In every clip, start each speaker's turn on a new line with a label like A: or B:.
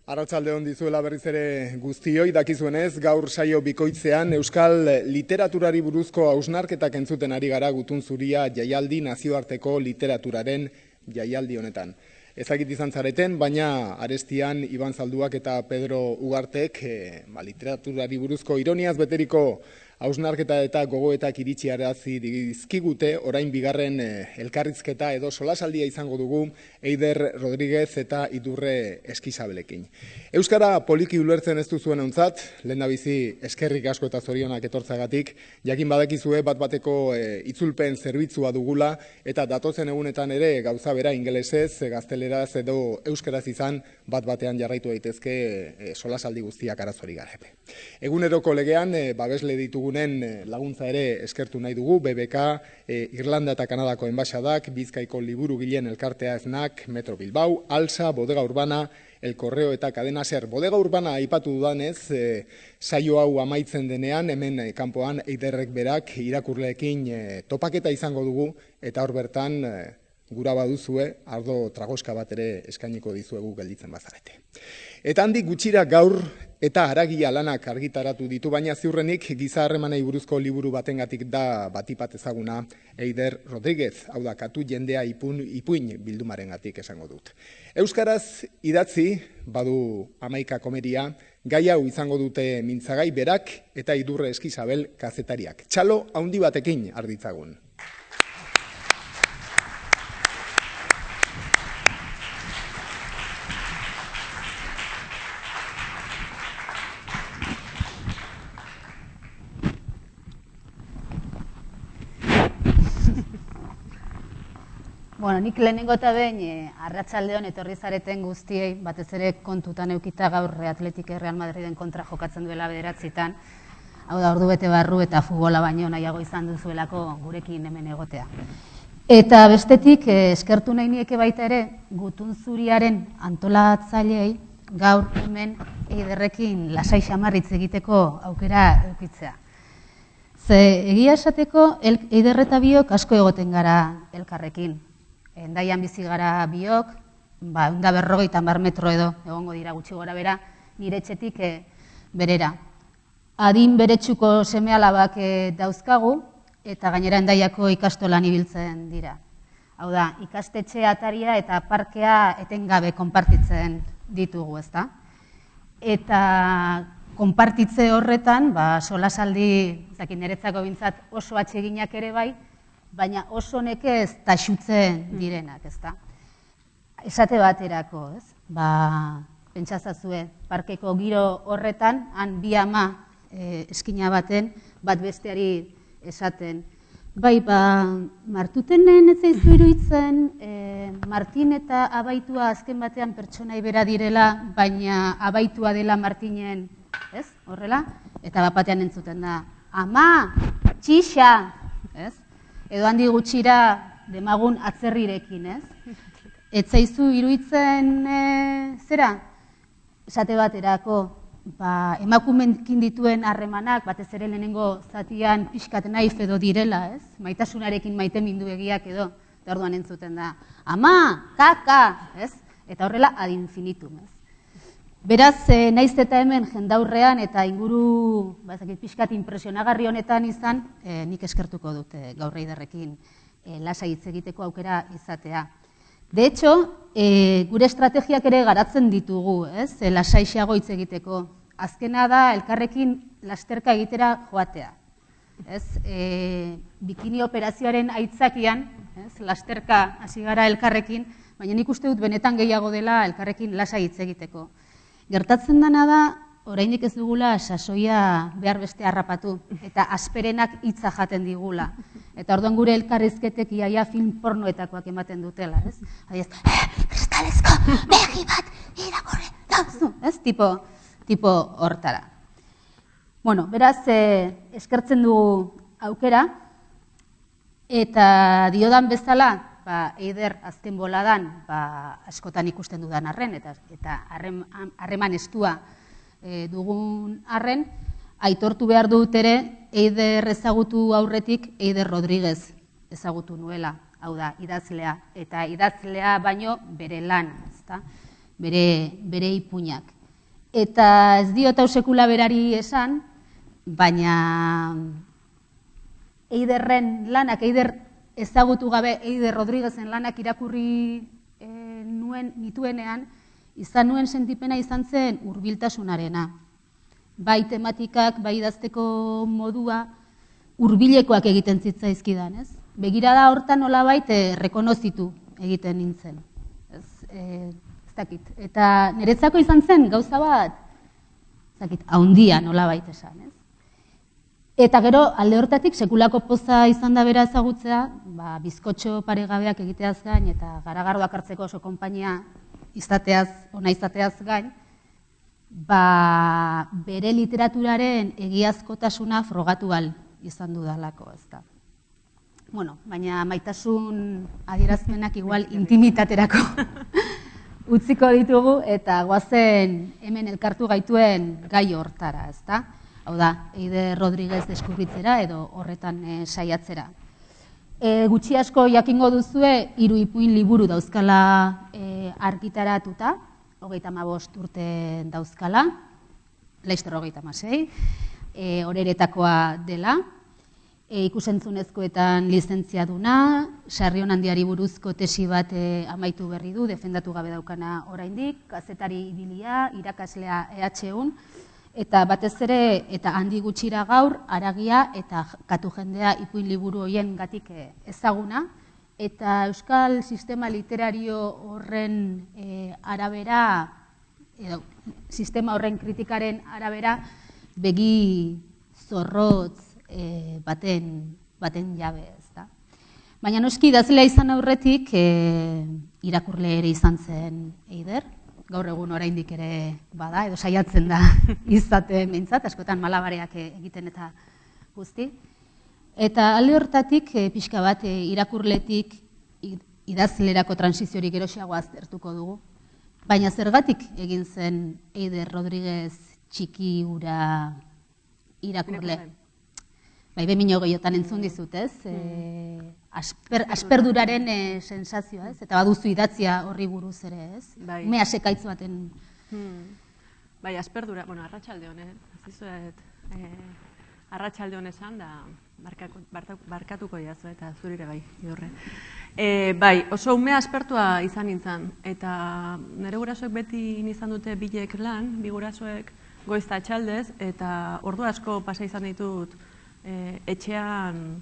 A: Arratsalde on dizuela berriz ere guztioi, dakizuenez, gaur saio bikoitzean Euskal literaturari buruzko hausnarketak entzuten ari gara Gutun Zuria jaialdi nazioarteko literaturaren jaialdi honetan. Ezagit izan zareten, baina arestian Iban Zalduak eta Pedro Ugartek literaturari buruzko ironiaz beteriko hausnarketa eta gogoetak iritsiarazi dizkigute, orain bigarren elkarrizketa edo solasaldia izango dugu Eider Rodríguez eta Idurre Eskizabelekin. Euskara poliki ulertzen ez duzuen ontzat, lehendabizi eskerrik asko eta zorionak etortzagatik, jakin badakizue bat-bateko itzulpen zerbitzua dugula eta datozen egunetan ere gauza bera ingelesez, gazteleraz edo euskaraz izan bat-batean jarraitu daitezke solasaldi guztiak arazorik gabe. Eguneroko legean babesle ditugunen laguntza ere eskertu nahi dugu, BBK, Irlanda eta Kanadako enbaixadak, Bizkaiko liburugileen elkartea FNAC, Metro Bilbao, Alsa, Bodega Urbana, El Correo eta Cadena Ser. Bodega Urbana aipatu dudanez, saio hau amaitzen denean, hemen kanpoan Eiderrek berak irakurleekin topaketa izango dugu, eta hor bertan gura baduzue, ardo tragoska bat ere eskainiko dizuegu gelditzen bazarete. Eta handik gutxira gaur eta haragia lanak argitaratu ditu, baina ziurrenik giza harremanei buruzko liburu batengatik da batipat ezaguna Eider Rodríguez, hau da katu jendea ipuin bildumarengatik esango dut. Euskaraz idatzi badu 11 komedia, gai hau izango dute mintzagai berak eta Idurre Eskizabel kazetariak. Txalo handi batekin arditzagun.
B: Bueno, nik lehenengo eta behin arratsaldeon etorri zareten guztiei, batez ere kontutan eukita gaur Atletik Real Madriden kontra jokatzen duela 9:00, hau da ordu bete barru eta futbola baino nahiago izan duzuelako gurekin hemen egotea. Eta bestetik eskertu nahi nieke baita ere Gutun Zuriaren antolatzaileei gaur hemen Eiderrekin lasai xamarritz egiteko aukera eukitzea. Ze egia esateko Eider eta biok asko egoten gara elkarrekin. Endaian bizi gara biok, 150 metro edo egongo dira gutxi gora bera, nire etxetik berera. Adin beretsuko seme-alabak dauzkagu eta gainera Endaiako ikastolan ibiltzen dira. Hau da, ikastetxe ataria eta parkea etengabe konpartitzen ditugu, ezta? Eta konpartitze horretan, solasaldi, niretzako bintzat oso atseginak ere bai, baina oso nekez taxutzen direnak, ezta? Esate baterako, ez? Pentsazazue, parkeko giro horretan, han bi ama eskina baten, bat besteari esaten. Bai, Martutenen ez zaizu iruditzen, Martin eta Abaitua azken batean pertsonai bera direla, baina Abaitua dela Martinen, ez? Horrela? Eta bapatean entzuten da, ama, txixa, ez? Edo handi gutxira demagun atzerrirekin, ez? Ez zaizu iruditzen zera? Esate baterako, emakumeekin dituen harremanak, batez ere lehenengo zatian pixkat naif edo direla, ez? Maitasunarekin maitemindu egiak edo, eta orduan entzuten da, ama, kaka, ez? Eta horrela ad infinitum, ez? Beraz, naiz eta hemen jendaurrean eta inguru pixkat impresionagarri honetan izan, nik eskertuko dut gaur Eiderrekin lasai hitz egiteko aukera izatea. De hecho, gure estrategiak ere garatzen ditugu, ez? Lasaixeago hitz egiteko. Azkena da elkarrekin lasterka egitera joatea. Bikini operazioaren aitzakian, lasterka hasi gara elkarrekin, baina nik uste dut benetan gehiago dela elkarrekin lasai hitz egiteko. Gertatzen dena da, oraindik ez dugula sasoia behar beste harrapatu, eta asperenak hitza jaten digula. Eta orduan gure elkarrizketek iaia film pornoetakoak ematen dutela, ez? Adiez, kristalezko begi bat irakurri dauzu, ez? Tipo hortara. Bueno, beraz, eskertzen dugu aukera, eta diodan bezala, Eider azken boladan askotan ikusten dudan arren, eta harreman estua dugun arren, aitortu behar dut ere, Eider ezagutu aurretik, Eider Rodríguez ezagutu nuela, hau da, idazlea, eta idazlea baino bere lan, bere ipuinak. Eta ez diot hau sekula berari esan, baina Eiderren lanak, Eider ezagutu gabe Eider Rodriguezen lanak irakurri nituenean, izan nuen sentipena izan zen hurbiltasunarena. Bai tematikak, bai idazteko modua, hurbilekoak egiten zitzaizkidan, ez? Begirada hortan nolabait rekonozitu egiten nintzen. Ez dakit. Eta niretzako izan zen gauza bat, ez dakit, haundia nolabait esan, ez? Eta gero, alde hortatik, sekulako poza izan da bera ezagutzea, bizkotxo paregabeak egiteaz gain, eta garagardoak hartzeko oso konpainia ona izateaz gain, bere literaturaren egiazkotasuna frogatu ahal izan dudalako, ez da. Bueno, baina maitasun adierazpenak igual intimitaterako utziko ditugu, eta goazen hemen elkartu gaituen gai hortara, ez da? Hau da, Eider Rodriguez deskubritzera edo horretan saiatzera. Gutxi asko jakingo duzue 3 ipuin liburu dauzkala argitaratuta, 35 urte dauzkala, laizter 36, horeretakoa dela, ikusentzunezkoetan lizentziaduna, Sarrion Handiari buruzko tesi bat amaitu berri du, defendatu gabe daukana oraindik, kazetari ibilia, irakaslea EH1, eta batez ere, eta handi gutxira gaur, Haragia eta Katu jendea ipuin liburu horien gatik ezaguna, eta euskal sistema literario horren arabera, edo sistema horren kritikaren arabera, begi zorrotz baten jabe, ez da. Baina noski idazlea izan aurretik irakurle ere izan zen Eider, gaur egun oraindik ere bada, edo saiatzen da izaten behintzat, askotan malabareak egiten eta guzti. Eta alde hortatik, pixka bat, irakurletik idazlerako transiziorik erosiagoa aztertuko dugu. Baina zergatik egin zen Eider Rodriguez txiki ura irakurle? Bai, 2008an entzun dizut, ez? Asperduraren sensazioa, ez? Eta baduzu idatzia horri buruz ere, ez? Umea sekaitz baten.
C: Bai, asperdura, bueno, arratsalde honen, azizuet, arratsalde hon esan, da barkatuko jazu, eta zurire bai, idurre. Bai, oso umea aspertua izan nintzen, eta nire gurasoek beti izan dute bilek lan, bi gurasoek goizta atxaldez, eta ordu asko pasa izan ditut etxean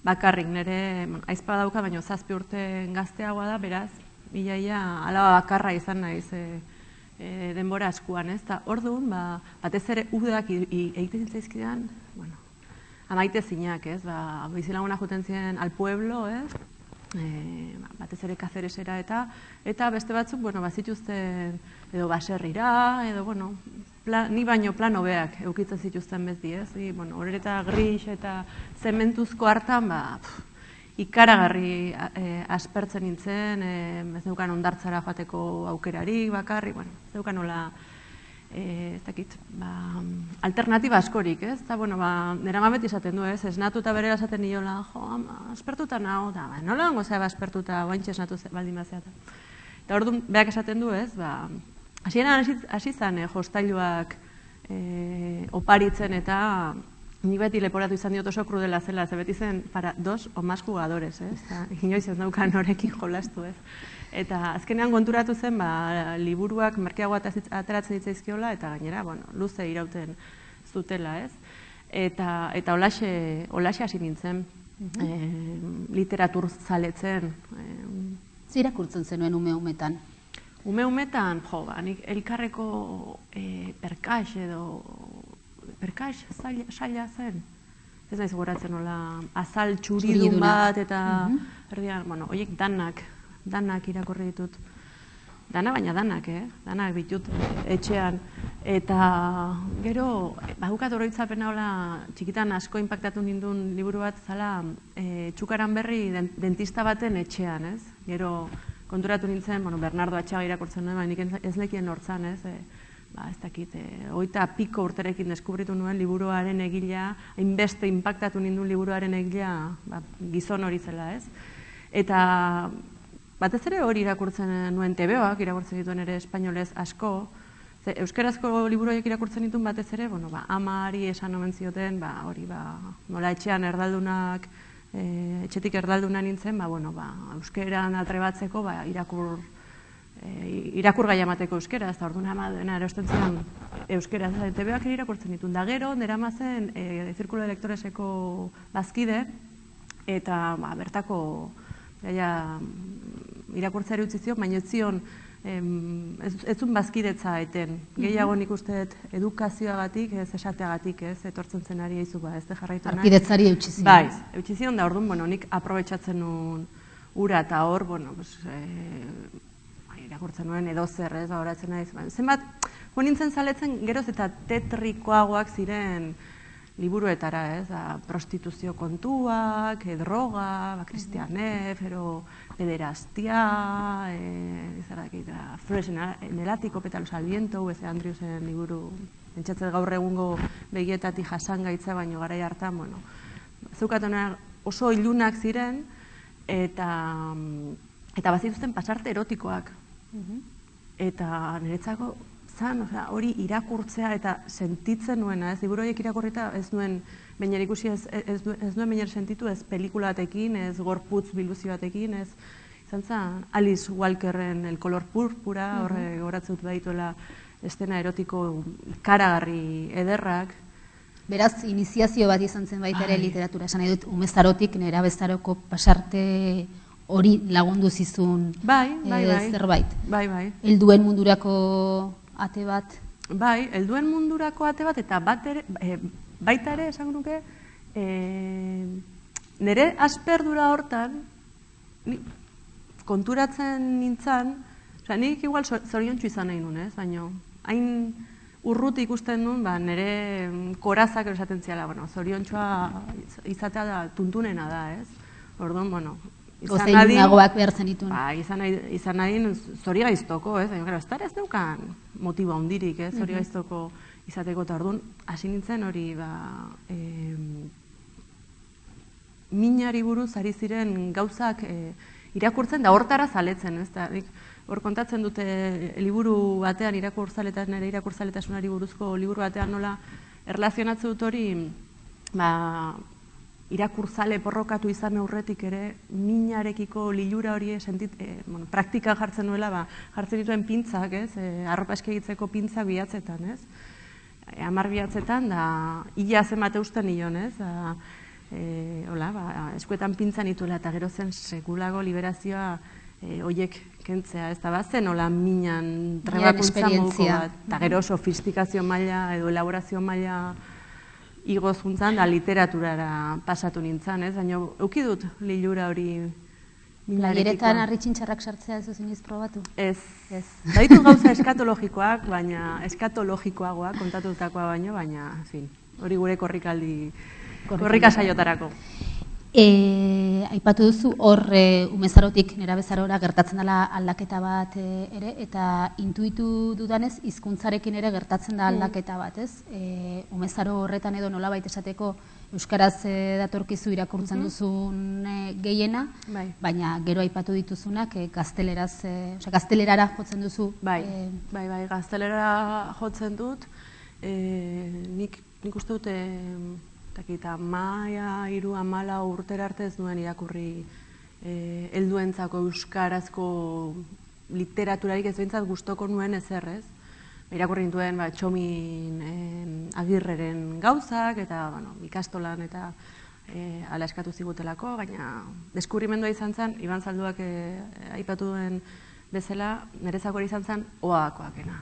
C: bakarrik, nire aizpa dauka, baina 7 urte gazteagoa da, beraz, ilaia alaba bakarra izan naiz denbora askuan, ez? Eta orduan, batez ere udak egiten zitzaizkidan, bueno, amaite zinak, ez? Bizilaguna joten ziren al pueblo, ez? Batez ere Kazeresera eta beste batzuk, bueno, bazituzten edo baserrira, edo, bueno, ni baino plan hobeak eukitzen zituzten beti, ez? Bueno, horreta gris eta zementuzko hartan, ikaragarri aspertzen nintzen, ez neukan ondartzara joateko aukerarik bakarrik, bueno, ez neukan nola, ez dakit, alternatiba askorik, ez? Eta, bueno, nire ama beti esaten du, ez? Esnatu eta berera esaten niola, jo, ama, aspertuta nago, eta, nola hongo zeba aspertuta, oaintxe esnatu baldin bazeata. Eta orduan, beak esaten du, ez? Hasieran hasi zen jostailuak oparitzen eta ni beti leporatu izan diot oso krudela zela, ze beti zen para 2 o más jugadores, ez? Inoiz ez daukan horekin jolastu, ez? Eta azkenean konturatu zen, liburuak merkeagoa ateratzen ditzaizkiola, eta gainera, bueno, luze irauten zutela, ez? Eta holaxe hasi nintzen, literatur zaletzen.
B: Zirakurtzen zenuen ume-umetan?
C: Ume-umetan, nik elkarreko perkax edo, perkax saila zen. Ez naiz goratzen nola, azal txuridun bat eta, erdian, bueno, horiek danak irakurri ditut. Dana baina danak bitut etxean. Eta gero, badukat oroitzapena hola, txikitan asko inpaktatu nindun liburu bat zala Txukaran Berri dentista baten etxean, ez? Gero, konturatu nintzen, Bernardo Atxaga irakurtzen nuen, nik ez lekien hortzan, ez? Ez dakit, 20 piko urterekin deskubritu nuen liburuaren egila, hainbeste inpaktatu nindun liburuaren egila gizon hori zela, ez? Eta batez ere hori irakurtzen nuen TVOak, irakurtzen dituen ere espainolez asko, Euskarazko liburuak irakurtzen ditun batez ere, amari esan omen zioten, hori, nola etxean erdaldunak, etxetik erdalduna nintzen, euskeran atrebatzeko, irakur gai amateko euskera, ez da orduan amadena erosten zidan euskera, TVak irakurtzen ditun. Da gero, nera mazen, Zirkulo Elektoreseko bazkide, eta bertako irakurtzari utzi zion, baina ez zion, ez zun bazkidetza eten. Gehiago nik uste edukazioagatik, ez esateagatik, ez etortzen zenari eizu, ez de jarraitu nahi.
B: Arkidetzari eutsi zion.
C: Bai, eutsi zion, da orduan, nik aprobetsatzen nuen ura eta hor, irakurtzen nuen edo zer, ez, horatzen naiz. Zenbat, nintzen zaletzen geroz eta tetrikoagoak ziren liburuetara, ez, prostituzio kontuak, droga, Cristiane, pederastia, Flores en el ático, pétalos al viento, U.S. Andrewsen liburu, entzatzen gaur egungo begietatik jasangaitza, baino garai hartan, zeukatena oso ilunak ziren, eta bazituzten pasarte erotikoak. Eta niretzako zan, hori irakurtzea eta sentitzen nuena, ez, liburu horiek irakurrita ez nuen baina ikusi ez nuen baina sentitu, ez pelikula batekin, ez gorputz biluzio batekin, ez, izan zen, Alice Walkerren El color púrpura, horre goratzen dut badituela estena erotiko karagarri ederrak.
B: Beraz, iniziazio bat izan zen baita ere literatura, esan nahi dut, umezarotik nerabezaroko pasarte hori lagundu zizun zerbait.
C: Bai.
B: Helduen mundurako ate bat.
C: Bai, helduen mundurako ate bat, eta baita ere, esan nuke, nire asperdura hortan, konturatzen nintzen, nik igual zoriontsu izan nahi nun, baina hain urruti ikusten nun, nire korazak esaten ziala, zoriontsua izatea da, tuntunena da, ez? Orduan,
B: Goze ilunagoak behar zen ditun.
C: Izan nahi zori gaiztoko, ez? Ez neukan motiba hondirik, ez? Zori gaiztoko izateko eta orduan, hasi nintzen hori, minari buruz ari ziren gauzak irakurtzen da hortara zaletzen, ez? Hor kontatzen dute liburu batean nire irakurtzaletasunari buruzko liburu batean nola erlazionatzen dut hori, irakurtzale porrokatu izan aurretik ere, minarekiko lilura hori praktikan jartzen nuela, jartzen dituen pintzak, ez? Arropa eskegitzeko pintzak bihatzetan, ez? 10 bihatzetan, da, ia zenbate usten nion, ez? Eskuetan pintzan nituela, eta gero zen sekulago liberazioa hoiek kentzea, ez da bazen, hola minan trebakuntza moduko bat, eta gero sofistikazio maila edo elaborazio maila igoz juntzan, da literaturara pasatu nintzen, ez? Baina eukidut lilura hori minarekiko.
B: Laieretan harritxintxarrak sartzea ez oziniz probatu?
C: Ez. Daitut gauza eskatologikoak, baina eskatologikoagoak, kontatutakoa baina, hori gure korrika saiotarako.
B: Aipatu duzu, hor umezarotik nerabezarora gertatzen dela aldaketa bat ere, eta intuitu dudanez, hizkuntzarekin ere gertatzen da aldaketa bat, ez? Umezaro horretan edo nolabait esateko euskaraz datorkizu irakurtzen duzun gehiena, baina gero aipatu dituzunak gaztelerara jotzen duzu.
C: Bai, gaztelerara jotzen dut. Nik uste dute eta maia, 3-4 urtera arte ez nuen irakurri helduentzako euskarazko literaturarik ez behintzat gustoko nuen ezer, ez? Irakurri nituen Txomin Agirreren gauzak eta ikastolan eta ala eskatu zigutelako, baina deskubrimendua izan zen, Iban Zalduak aipatu duen bezala, nerezako izan zen oakoakena.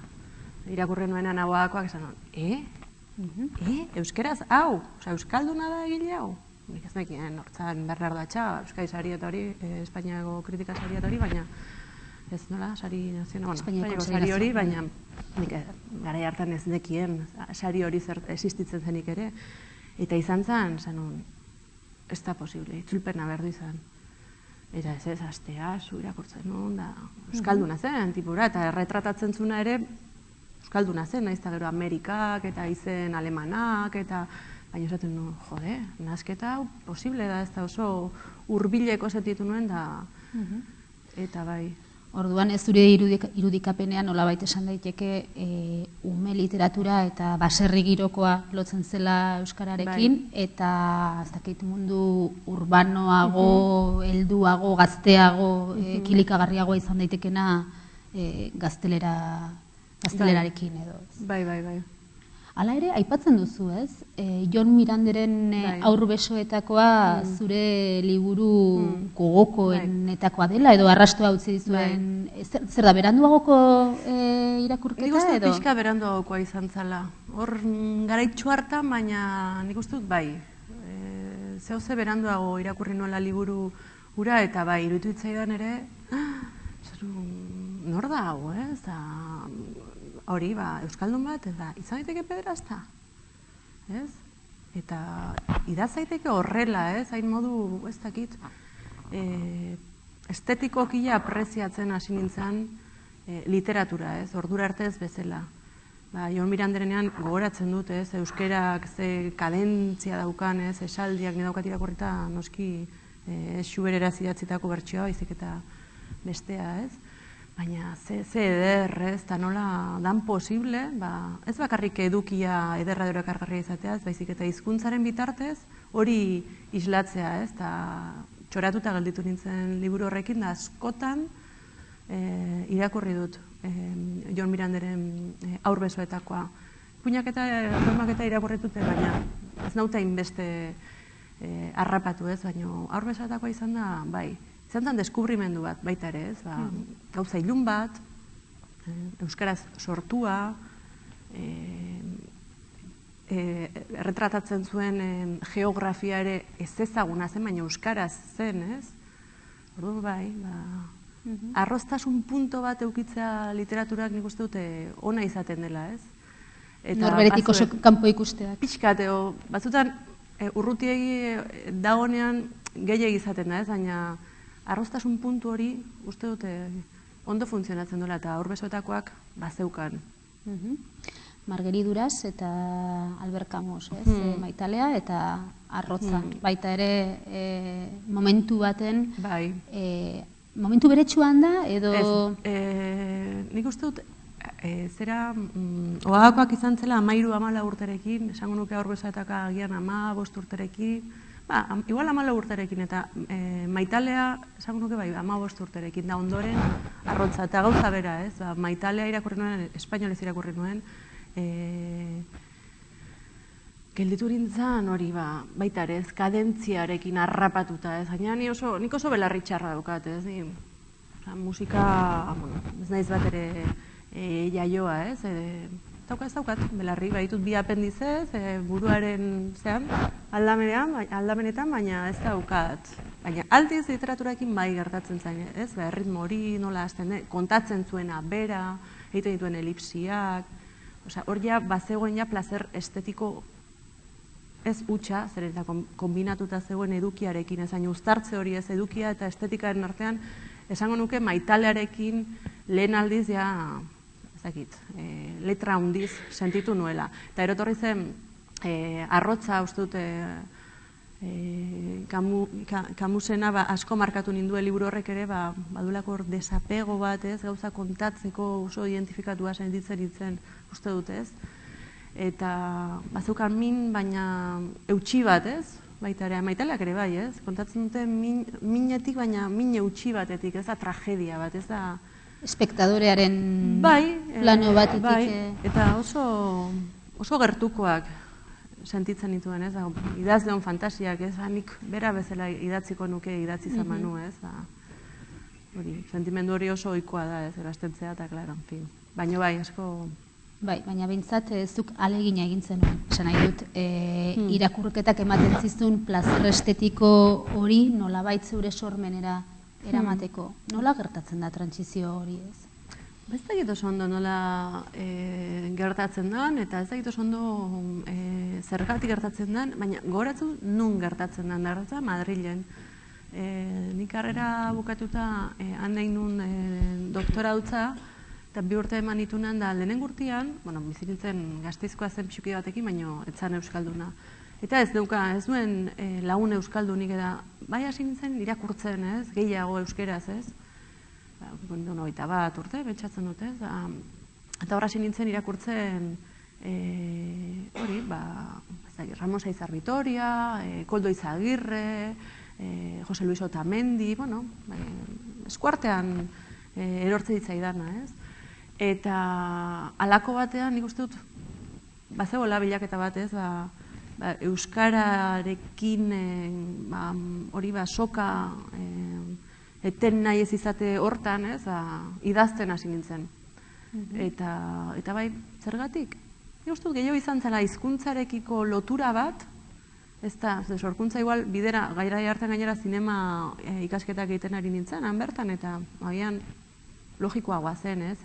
C: Irakurri nuenan oakoak esan nuen, euskeraz, hau, euskalduna da egile hau? Nik ez nekien, hortzan Bernardo Atxa, Euskadi Sarieta hori, Espainiako kritika Sarieta hori, baina ez nola, sari nazional, Espainiako sari hori, baina nik garai hartan ez nekien, sari hori existitzen zenik ere, eta izan zen, ez da posible, itzulpena berdu izan. Eta ez astea, zu irakurtzen nuen, euskalduna zen, tipura, eta retratatzen zuna ere, euskalduna zen, nahiz eta gero Amerikak eta izen alemanak, eta baina esaten nuen, jode, nazketa hau posible da, ez da oso hurbileko sentitu nuen da, eta bai.
B: Orduan ez zure irudikapenean nolabait esan daiteke ume literatura eta baserri girokoa lotzen zela euskararekin, eta ez dakit mundu urbanoago, helduago, gazteago, kilikagarriagoa izan daitekena gaztelerarekin edo.
C: Bai.
B: Hala ere, aipatzen duzu, ez? Jon Miranderen Haur besoetakoa zure liburu gogokoenetakoa dela, edo arrastoa utzi dizuen, zer da, beranduagoko irakurketa edo?
C: Nik uste dut pixka beranduagokoa izan zala. Hor garaitxu hartan, baina nik uste dut bai. Zehauze beranduago irakurri nuela liburu hura, eta bai, iruditu hitzaidan ere, nor da hau, ez? Hori, euskaldun bat, eta izan daiteke pederazta, ez? Eta idaz daiteke horrela, ez? Hain modu, ez dakit, estetikokia apreziatzen hasi nintzen literatura, ez? Ordura arte ez bezala. Jon Miranderenean gogoratzen dut, ez? Euskerak ze kadentzia daukan, ez? Esaldiak nedaukat irakurrita noski Schubertera idatzitako bertsioa, baizik eta bestea, ez? Baina ze eder, ez, eta nola dan posible, ez bakarrik edukia ederra dero ekargarria izateaz, baizik eta hizkuntzaren bitartez hori islatzea, ez, eta txoratuta gelditu nintzen liburu horrekin, da askotan irakurri dut Jon Miranderen Haur besoetakoa. Puñaketa irakurri dute, baina ez nauta inbeste harrapatu, ez, baina Haur besoetakoa izan da, bai. Izan zen deskubrimendu bat, baita ere, ez, gauza ilun bat, euskaraz sortua, erretratatzen zuen geografia ere ez ezaguna zen, baina euskaraz zen, ez? Orduan bai, arroztasun punto bat eukitzea literaturak nik uste dute ona izaten dela, ez?
B: Norberetik oso kanpo ikusteak.
C: Pixkat, batzutan urrutiegi dagonean gehiegi izaten da, ez? Baina arroztasun puntu hori uste dute ondo funtzionatzen duela, eta Haur besoetakoak bazeukan.
B: Margeri Duras eta Albert Camus, ez? Maitalea eta arrotza. Baita ere momentu baten, momentu beretsuan da, edo...
C: Nik uste dut, zera, Oagakoak izan zela 13-14 urterekin, esango nuke Haur besoetaka agian 15 urterekin, igual 14 urterekin, eta Maitalea, esango nuke bai, 15 urterekin, da ondoren arrotza, eta gauza bera, ez? Maitalea irakurri nuen, espainolez irakurri nuen, gelditu nintzen hori, baita ere, ez, kadentziarekin harrapatuta, ez? Baina nik oso belarri txarra daukat, ez? Musika, ez naiz bat ere jaioa, ez? Ez daukat, belarri, baitut bi apendizez, buruaren zean, aldamenetan, baina ez daukat. Baina aldiz literaturarekin bai gertatzen zain, ez? Erritmo hori nola hasten, kontatzen zuena bera, egiten dituen elipsiak, hor ja, bazegoen ja plazer estetiko ez hutsa, zer eta kombinatuta zegoen edukiarekin, ez hain uztartze hori ez edukia eta estetikaren artean, esango nuke Maitalearekin lehen aldiz ja, letra handiz sentitu nuela. Eta erotorri zen, arrotza uste dute Camusena asko markatu ninduen liburu horrek ere, badulako desapego bat, ez, gauza kontatzeko oso identifikatua sentitzen ditzen uste dut, ez. Eta bazukan min, baina eutxi bat, ez, baita ere, Maitaleak ere bai, ez, kontatzen dute minetik, baina min eutxi batetik, ez da tragedia bat, ez da...
B: Espektadorearen plano batetik.
C: Bai, eta oso gertukoak sentitzen dituen, ez, idazleon fantasiak, ez, nik bera bezala idatziko nuke idatzi izan manu, ez, sentimendu hori oso ohikoa da, ez, erastentzea, eta, klaro, en fin, baina bai, asko...
B: Bai, baina behintzat zuk alegina egin zenuen, esan nahi dut, irakurketak ematen zizun plazer estetiko hori nolabait zeure sormenera eramateko. Nola gertatzen da trantsizio hori, ez?
C: Ez dakit oso ondo nola gertatzen den, eta ez dakit oso ondo zergatik gertatzen den, baina gogoratzu nun gertatzen den, da Madrilen. Nik karrera bukatuta han nahi nun doktora dutza, eta 2 urte eman nitunan da lehenengo urtean, bizitzen Gasteizkoa zen pixuki batekin, baina etzan euskalduna. Eta ez duen lagun euskaldunik, eta bai hasi nintzen irakurtzen, ez, gehiago euskeraz, ez. 91 urte, betxatzen dute, eta horra nintzen irakurtzen hori, Ramos Aizar Vitoria, Koldo Izagirre, Jose Luis Otamendi, bueno, eskuartean erortze ditzaidana, ez? Eta halako batean, nik uste dut, bazegoela bilaketa bat, ez, euskararekin hori soka eten nahi ez izate hortan, ez, idazten hasi nintzen. Eta bai, zergatik? Nik uste dut gehiago izan zela hizkuntzarekiko lotura bat, ez da, sorkuntza igual bidera, gaira hartan gainera zinema ikasketak egiten ari nintzen, han bertan, eta agian logikoagoa zen, ez,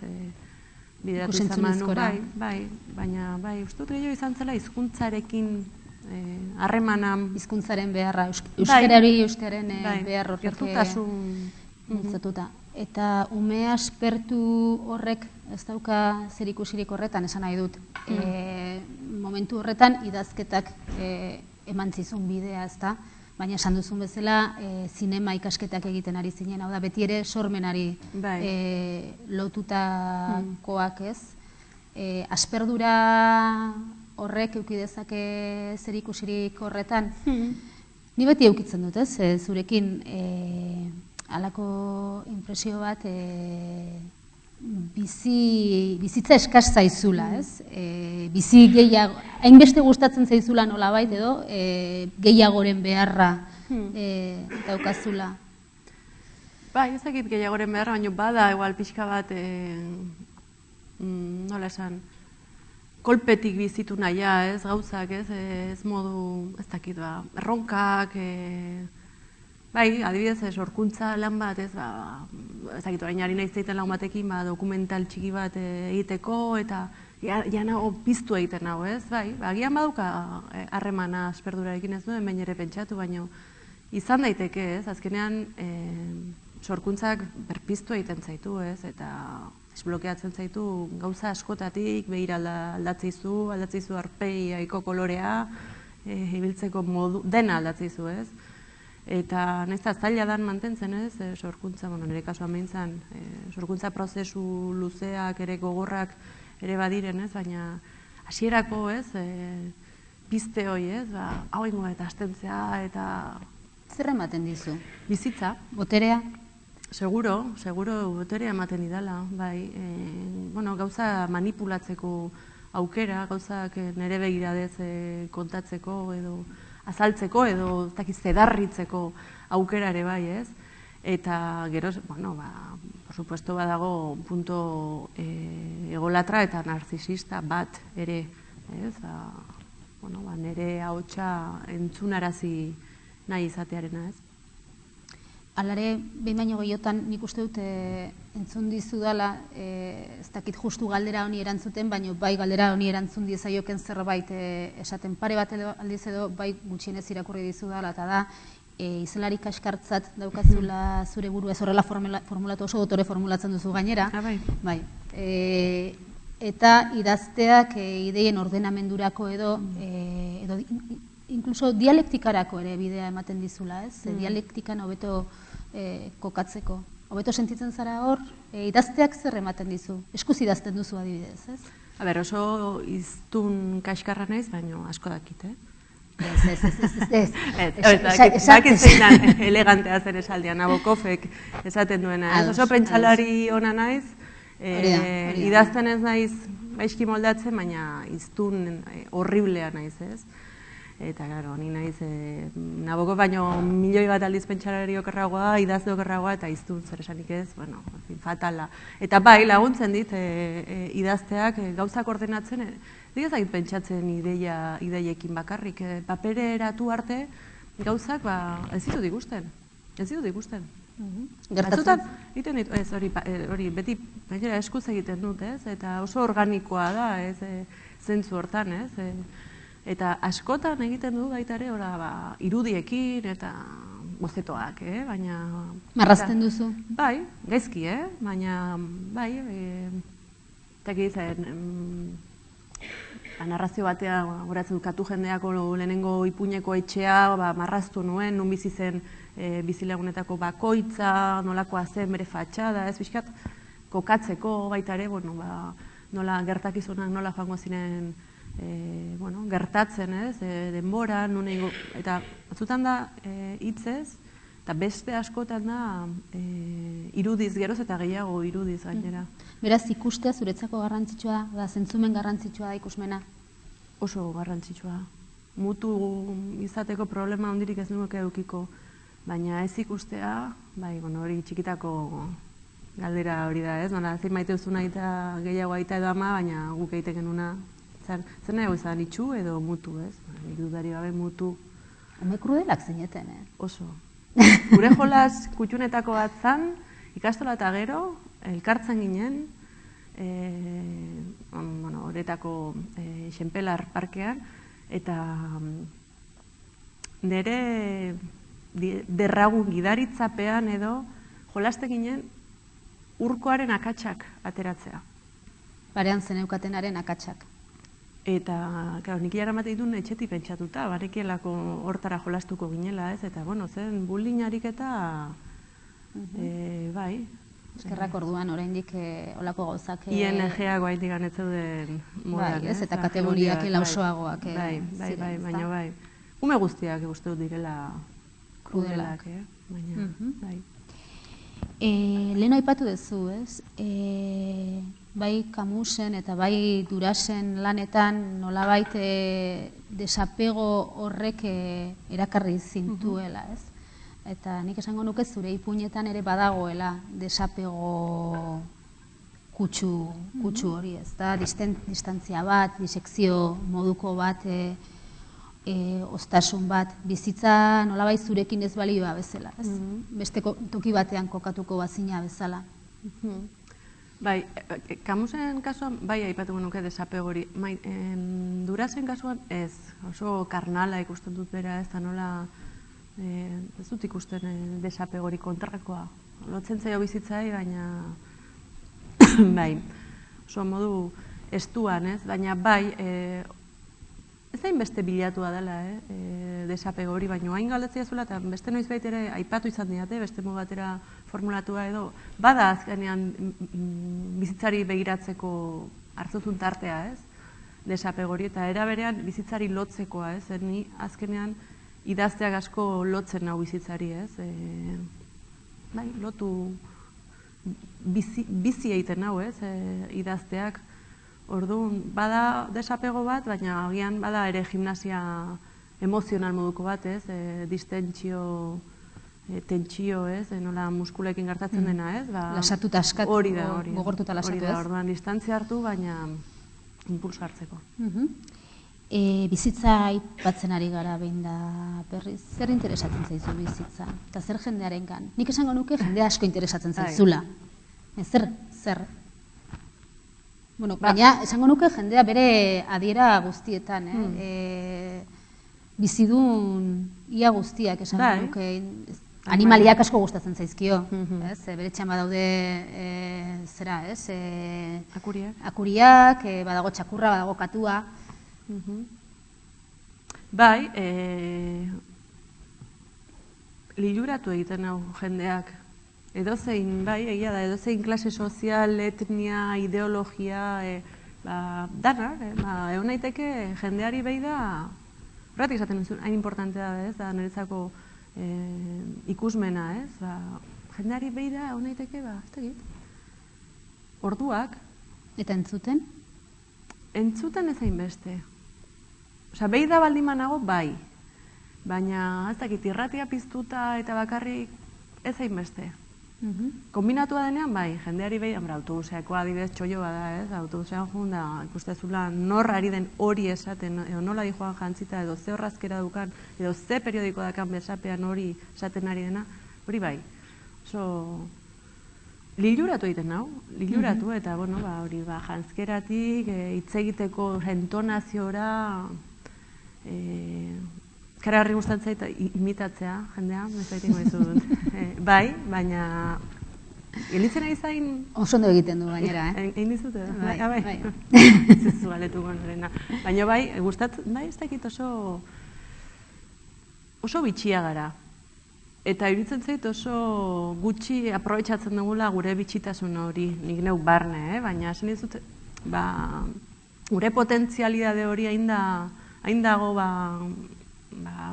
C: bideratu izan manu, bai, baina bai, uste dut gehiago izan zela hizkuntzarekin harremana.
B: Hizkuntzaren beharra, euskarari euskararen behar horrek
C: gertutasun.
B: Eta ume aspertu horrek ez dauka zerikusirik horretan, esan nahi dut. Momentu horretan idazketak eman zizun bidea, ezta? Baina esan duzun bezala, zinema ikasketak egiten ari zinen, hau da, beti ere sormenari lotutakoak, ez? Asperdura horrek eukidezake zerikusirik horretan. Ni beti eukitzen dut, ez? Zurekin halako impresio bat bizitza eskas zaizula, ez? Bizi gehiago, hainbeste gustatzen zaizula nolabait edo, gehiagoren beharra daukazula.
C: Bai, ez dakit gehiagoren beharra, baina bada, igual pixka bat, nola esan, kolpetik bizitu nahia, ez, gauzak, ez modu, ez dakit, erronkak, bai, adibidez, sorkuntza lan bat, ez dakit, orain ari nahiz egiten lan batekin, dokumental txiki bat egiteko, eta jana piztu egiten hau, ez, bai, agian baduka harremana asperdurarekin ez duen, baina ere pentsatu, baina izan daiteke, ez, azkenean sorkuntzak berpiztu egiten zaitu, ez, eta desblokeatzen zaitu gauza askotatik, behir aldatzeizu arpeiaiko kolorea, ibiltzeko modu, dena aldatzeizu, ez. Eta nahiz zaila dan mantentzen, ez, sorkuntza, nire kasuan behintzan, sorkuntza prozesu luzeak ere gogorrak ere badiren, ez, baina hasierako, ez, pizte hoi, ez, hau ingo eta astentzea, eta...
B: Zer ematen dizu?
C: Bizitza.
B: Boterea?
C: Seguro boterea ematen didala, bai, gauza manipulatzeko aukera, gauzak nire begiradez kontatzeko edo azaltzeko edo zedarritzeko aukera ere bai, ez? Eta gero, por supuesto badago punto egolatra eta narzisista bat ere, ez? Nire ahotsa entzunarazi nahi izatearena, ez?
B: Alare, behin baino gehiotan nik uste dut entzun dizu dela, ez dakit justu galdera honi erantzuten, baina bai galdera honi erantzun diezaioken zerbait esaten pare bat aldiz edo bai gutxienez irakurri dizu dela, eta da izelari kaskartzat daukazula zure burua, ez horrela formulatu oso dotore formulatzen duzu gainera. Bai. Eta idazteak ideien ordenamendurako edo inkluso dialektikarako ere bidea ematen dizula, ez? Dialektikan hobeto kokatzeko. Hobeto sentitzen zara hor, idazteak zer ematen dizu? Eskuz idazten duzu adibidez, ez?
C: Oso iztun kaskarra naiz, baina asko dakit,
B: Ez.
C: Zakit zeinan elegantea zen esaldian, Nabokovek esaten duena. Oso pentsalari ona naiz, idazten ez naiz gaizki moldatzen, baina iztun horriblea naiz, ez? Eta, claro, ni naiz, Nabokov baino milioi bat aldiz pentsalari okerragoa, idazte okerragoa, eta iztun zer esanik ez, fatala. Eta bai, laguntzen dit, idazteak gauzak ordenatzen, ez pentsatzen ideiekin bakarrik. Papereratu arte, gauzak ez ditut ikusten.
B: Gertatzen?
C: Ez, hori, beti eskuz egiten dut, ez? Eta oso organikoa da, ez, zentzu hortan, ez? Eta askotan egiten du baita ere, irudiekin eta bozetoak, baina...
B: Marrazten duzu?
C: Bai, gaizki, baina, bai, eta egiten, narrazio batea goratzen dut katu jendeako lehenengo ipuineko etxea, marraztu nuen, nun bizi zen bizilagunetako bakoitza, nolakoa zen bere fatxada, ez bizkat, kokatzeko baita ere, nola gertakizunak nola joango ziren gertatzen, ez, denbora, eta batzutan da hitzez, eta beste askotan da irudiz, geroz eta gehiago irudiz gainera.
B: Beraz, ikustea zuretzako garrantzitsua da, zentzumen garrantzitsua da ikusmena?
C: Oso garrantzitsua. Mutu izateko problema handirik ez nuke edukiko, baina ez ikustea, hori txikitako galdera hori da, ez? Nola, zein maite duzu nahi eta gehiago aita edo ama, baina guk egiten genuna. Zer nahi izan, itxu edo mutu, ez? Dudari gabe mutu.
B: Hume krudelak zineten,
C: Oso. Gure jolas kutxunetako bat zan, ikastola eta gero, elkartzen ginen, horretako Xenpelar parkean, eta nire derragun gidaritzapean edo jolaste ginen urkoaren akatsak ateratzea.
B: Parean zeneukatenaren akatsak.
C: Eta, nik jaramate ditun etxetik pentsatuta, barekielako hortara jolastuko ginela, ez? Eta, zen bullyingarik eta, bai.
B: Eskerrak orduan, oraindik olako gauzak...
C: ING-ak baitik ganetzu den modan,
B: ez? Eta kategoriak lausoagoak.
C: Baina, bai. Ume guztiak uste dut direla krudelak, baina, bai.
B: Lehen aipatu duzu, ez? Bai Camusen eta bai Durasen lanetan nolabait desapego horrek erakarri zintuela, ez? Eta nik esango nuke zure ipuinetan ere badagoela desapego kutsu hori, ez da? Distantzia bat, disekzio moduko bat, ostasun bat, bizitza nolabait zurekin ez balioa bezala, ez? Beste toki batean kokatuko bazina bezala.
C: Bai, Camusen kasuan, bai, aipatuko nuke desapego hori. Durasen kasuan ez, oso karnala ikusten dut bera, ez da nola, ez dut ikusten desapego hori kontrakoa. Lotzen zaio bizitzai, baina, bai, oso modu estuan, ez, baina bai, ez hain beste bilatua dela, desapego hori, baina hain galdetzea zuela, eta beste noiz baita ere aipatu izan diate, beste modu batera formulatua edo, bada azkenean bizitzari begiratzeko hartzuzun tartea, ez? Desapego hori, eta era berean bizitzari lotzekoa, ez? Ni azkenean idazteak asko lotzen nau bizitzari, ez? Bai, lotu bizi egiten nau, ez? Idazteak. Orduan, bada desapego bat, baina agian bada ere gimnasia emozional moduko bat, ez? Distentsio, tentsio, ez? Nola muskulekin gertatzen dena, ez?
B: Lasatuta askatu, gogortuta lasatu, ez?
C: Hori da, orduan distantzia hartu, baina impulso hartzeko.
B: Bizitza aipatzen ari gara behin da berriz. Zer interesatzen zaizu bizitza? Eta zer jendearengan? Nik esango nuke jende asko interesatzen zaizula. Zer? Bueno, baina, esango nuke jendea bere adiera guztietan, bizidun ia guztiak esango nuke, animaliak asko gustatzen zaizkio, bere txan badaude, zera, akuriak, badago txakurra, badago katua.
C: Bai, liluratu egiten hau jendeak. Edozein, bai, egia da, edozein klase sozial, etnia, ideologia, dana, egon naiteke jendeari behi da, horretik esaten duzun, hain importantea da, ez, da, niretzako ikusmena, ez, jendeari behi da, egon naiteke, ez tegit, orduak.
B: Eta entzuten?
C: Entzuten ez hainbeste. Osa, behi da baldin manago, bai, baina, ez dakit, irratia piztuta eta bakarrik ez hainbeste. Kombinatua denean, bai, jendeari behi, autobuseako adibidez txoio bada, ez, autobusean joan da, ikustezula, nor ari den hori esaten, edo nola di joan jantzita, edo ze horrazkera dukan, edo ze periodiko dakan besapean hori esaten ari dena, hori bai. Oso, liluratu egiten nau, liluratu, eta, bueno, hori, jantzkeratik, hitz egiteko entonaziora, Kararri gustatzen zaita imitatzea, jendea, ez baita ingo dizut. Bai, baina Elitzen ari zain...
B: Oso ondo egiten du gainera,
C: Egin dizute da?
B: Bai.
C: Zizu galetuko norena. Baina bai, gustatzen, bai, ez dakit oso bitxia gara. Eta iruditzen zait oso gutxi aprobetxatzen dugula gure bitxitasun hori, nik neuk barne, baina esan dizut, gure potentzialidade hori hain dago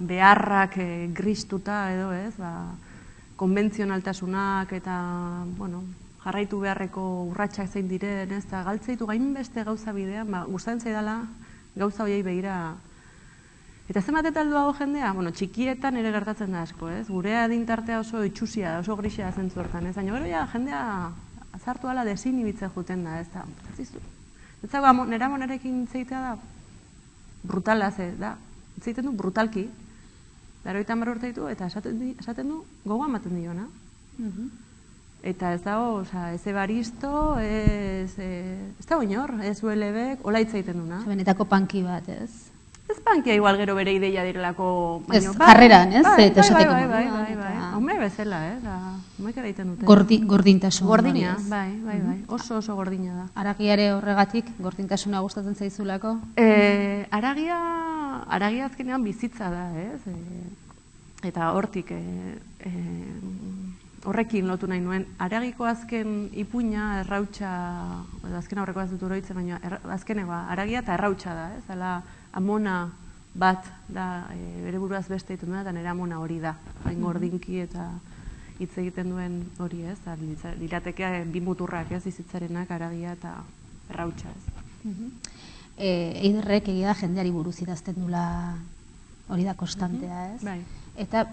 C: beharrak gristuta edo ez, konbentzionaltasunak eta, jarraitu beharreko urratsak zein diren, ez, eta galtzeitu gainbeste gauza bidean, gustatzen zaidala gauza horiei begira. Eta zenbat eta heldu dago jendea? Txikietan ere gertatzen da asko, ez? Gure adintartea oso itxusia da, oso grisia da zentzu hortan, ez? Baina gero jendea azartu ala desinibitzen juten da, ez da? Ez dago, nera monarekin zeitea da brutala, da? Zeiten du brutalki, 80 urte ditu, eta esaten du gogoa ematen diona. Eta ez dago, ez ebaristo, ez dago inor, ez ULB-ek, hola hitz egiten duna.
B: Benetako panki bat, ez?
C: Ez pankia igual gero bere ideia direlako...
B: Ez, jarreran, ez?
C: Bai. Home bezala, homek egiten dute.
B: Gordintasun.
C: Gordina, bai. Oso gordina da.
B: Aragiare horregatik, gordintasuna gustatzen zaizulako?
C: Aragia azkenean bizitza da, ez? Eta hortik, horrekin lotu nahi nuen, aragiko azken ipuina, errautsa, azken aurreko ez dut oroitzen, baina azkenekoa, aragia eta errautsa da, ez? Hala, amona bat da, bere buruaz beste ditu duena, eta nire amona hori da, hain gordinki eta hitz egiten duen hori, ez? Lirateke bi muturrak, ez? Bizitzarenak, aragia eta errautsa, ez?
B: Eiderrek egia jendeari buruz idazten dula hori da konstantea, ez?
C: Bai.
B: Eta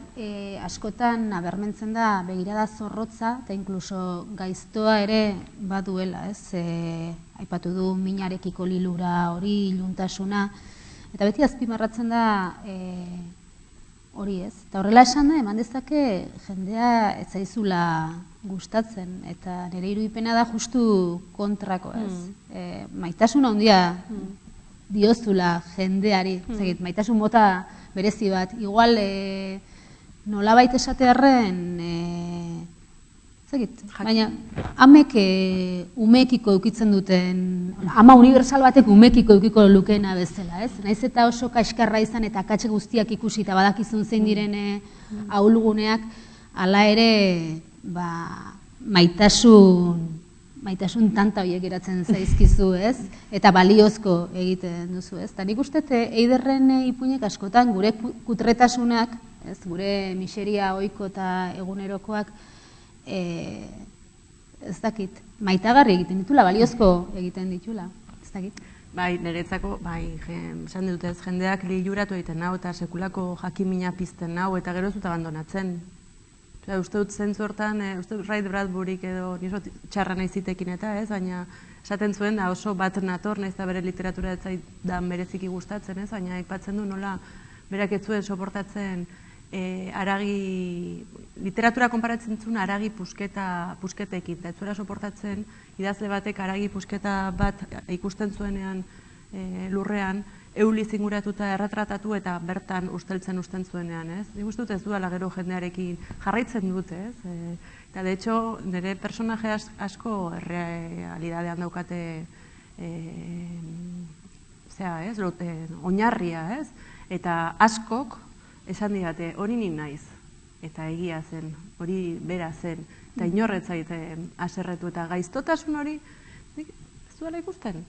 B: askotan nabarmentzen da begirada zorrotza eta inkluso gaiztoa ere baduela, ez? Aipatu du minarekiko lilura hori, iluntasuna, eta beti azpimarratzen da hori, ez? Eta horrela esan da, eman dezake jendea ez zaizula gustatzen, eta nire irudipena da justu kontrako, ez? Maitasun handia diozula jendeari, maitasun mota berezi bat, igual nolabait esatearren, baina amek umekiko eukitzen duten, ama universal batek umekiko eukiko lukeena bezala, ez? Naiz eta oso kaskarra izan eta akatse guztiak ikusi eta badakizun zein diren ahulguneak, hala ere maitasun tanta horiek geratzen zaizkizu, ez? Eta baliozko egiten duzu, ez? Eta nik uste Eiderren ipuinek askotan gure kutretasunak, ez? Gure miseria ohiko eta egunerokoak, ez dakit, maitagarri egiten ditula, baliozko egiten ditula, ez dakit.
C: Bai, niretzako, esan dut ez, jendeak liluratu egiten nau, eta sekulako jakimina pizten nau, eta gero ez dut abandonatzen. Uste dut zentzu hortan, uste dut Ray Bradburyk edo niso txarra nahi zitekin eta ez, baina esaten zuen da oso bat nator, nahiz da bere literatura ez zaidan bereziki gustatzen ez, baina aipatzen du nola berak ez zuen soportatzen literatura konparatzen zuen aragi pusketekin, eta ez zuela soportatzen idazle batek aragi pusketa bat ikusten zuenean lurrean, euli zinguratuta erretratatu eta bertan usteltzen zuenean, ez? Nik uste dut ez duela gero jendearekin jarraitzen dut, ez? Eta, de hecho, nire personaje asko realidadean daukate oinarria, ez? Eta askok esan didate, hori nik naiz, eta egia zen, hori bera zen, eta inorretzaite aserretu, eta gaiztotasun hori, nik ez duela ikusten.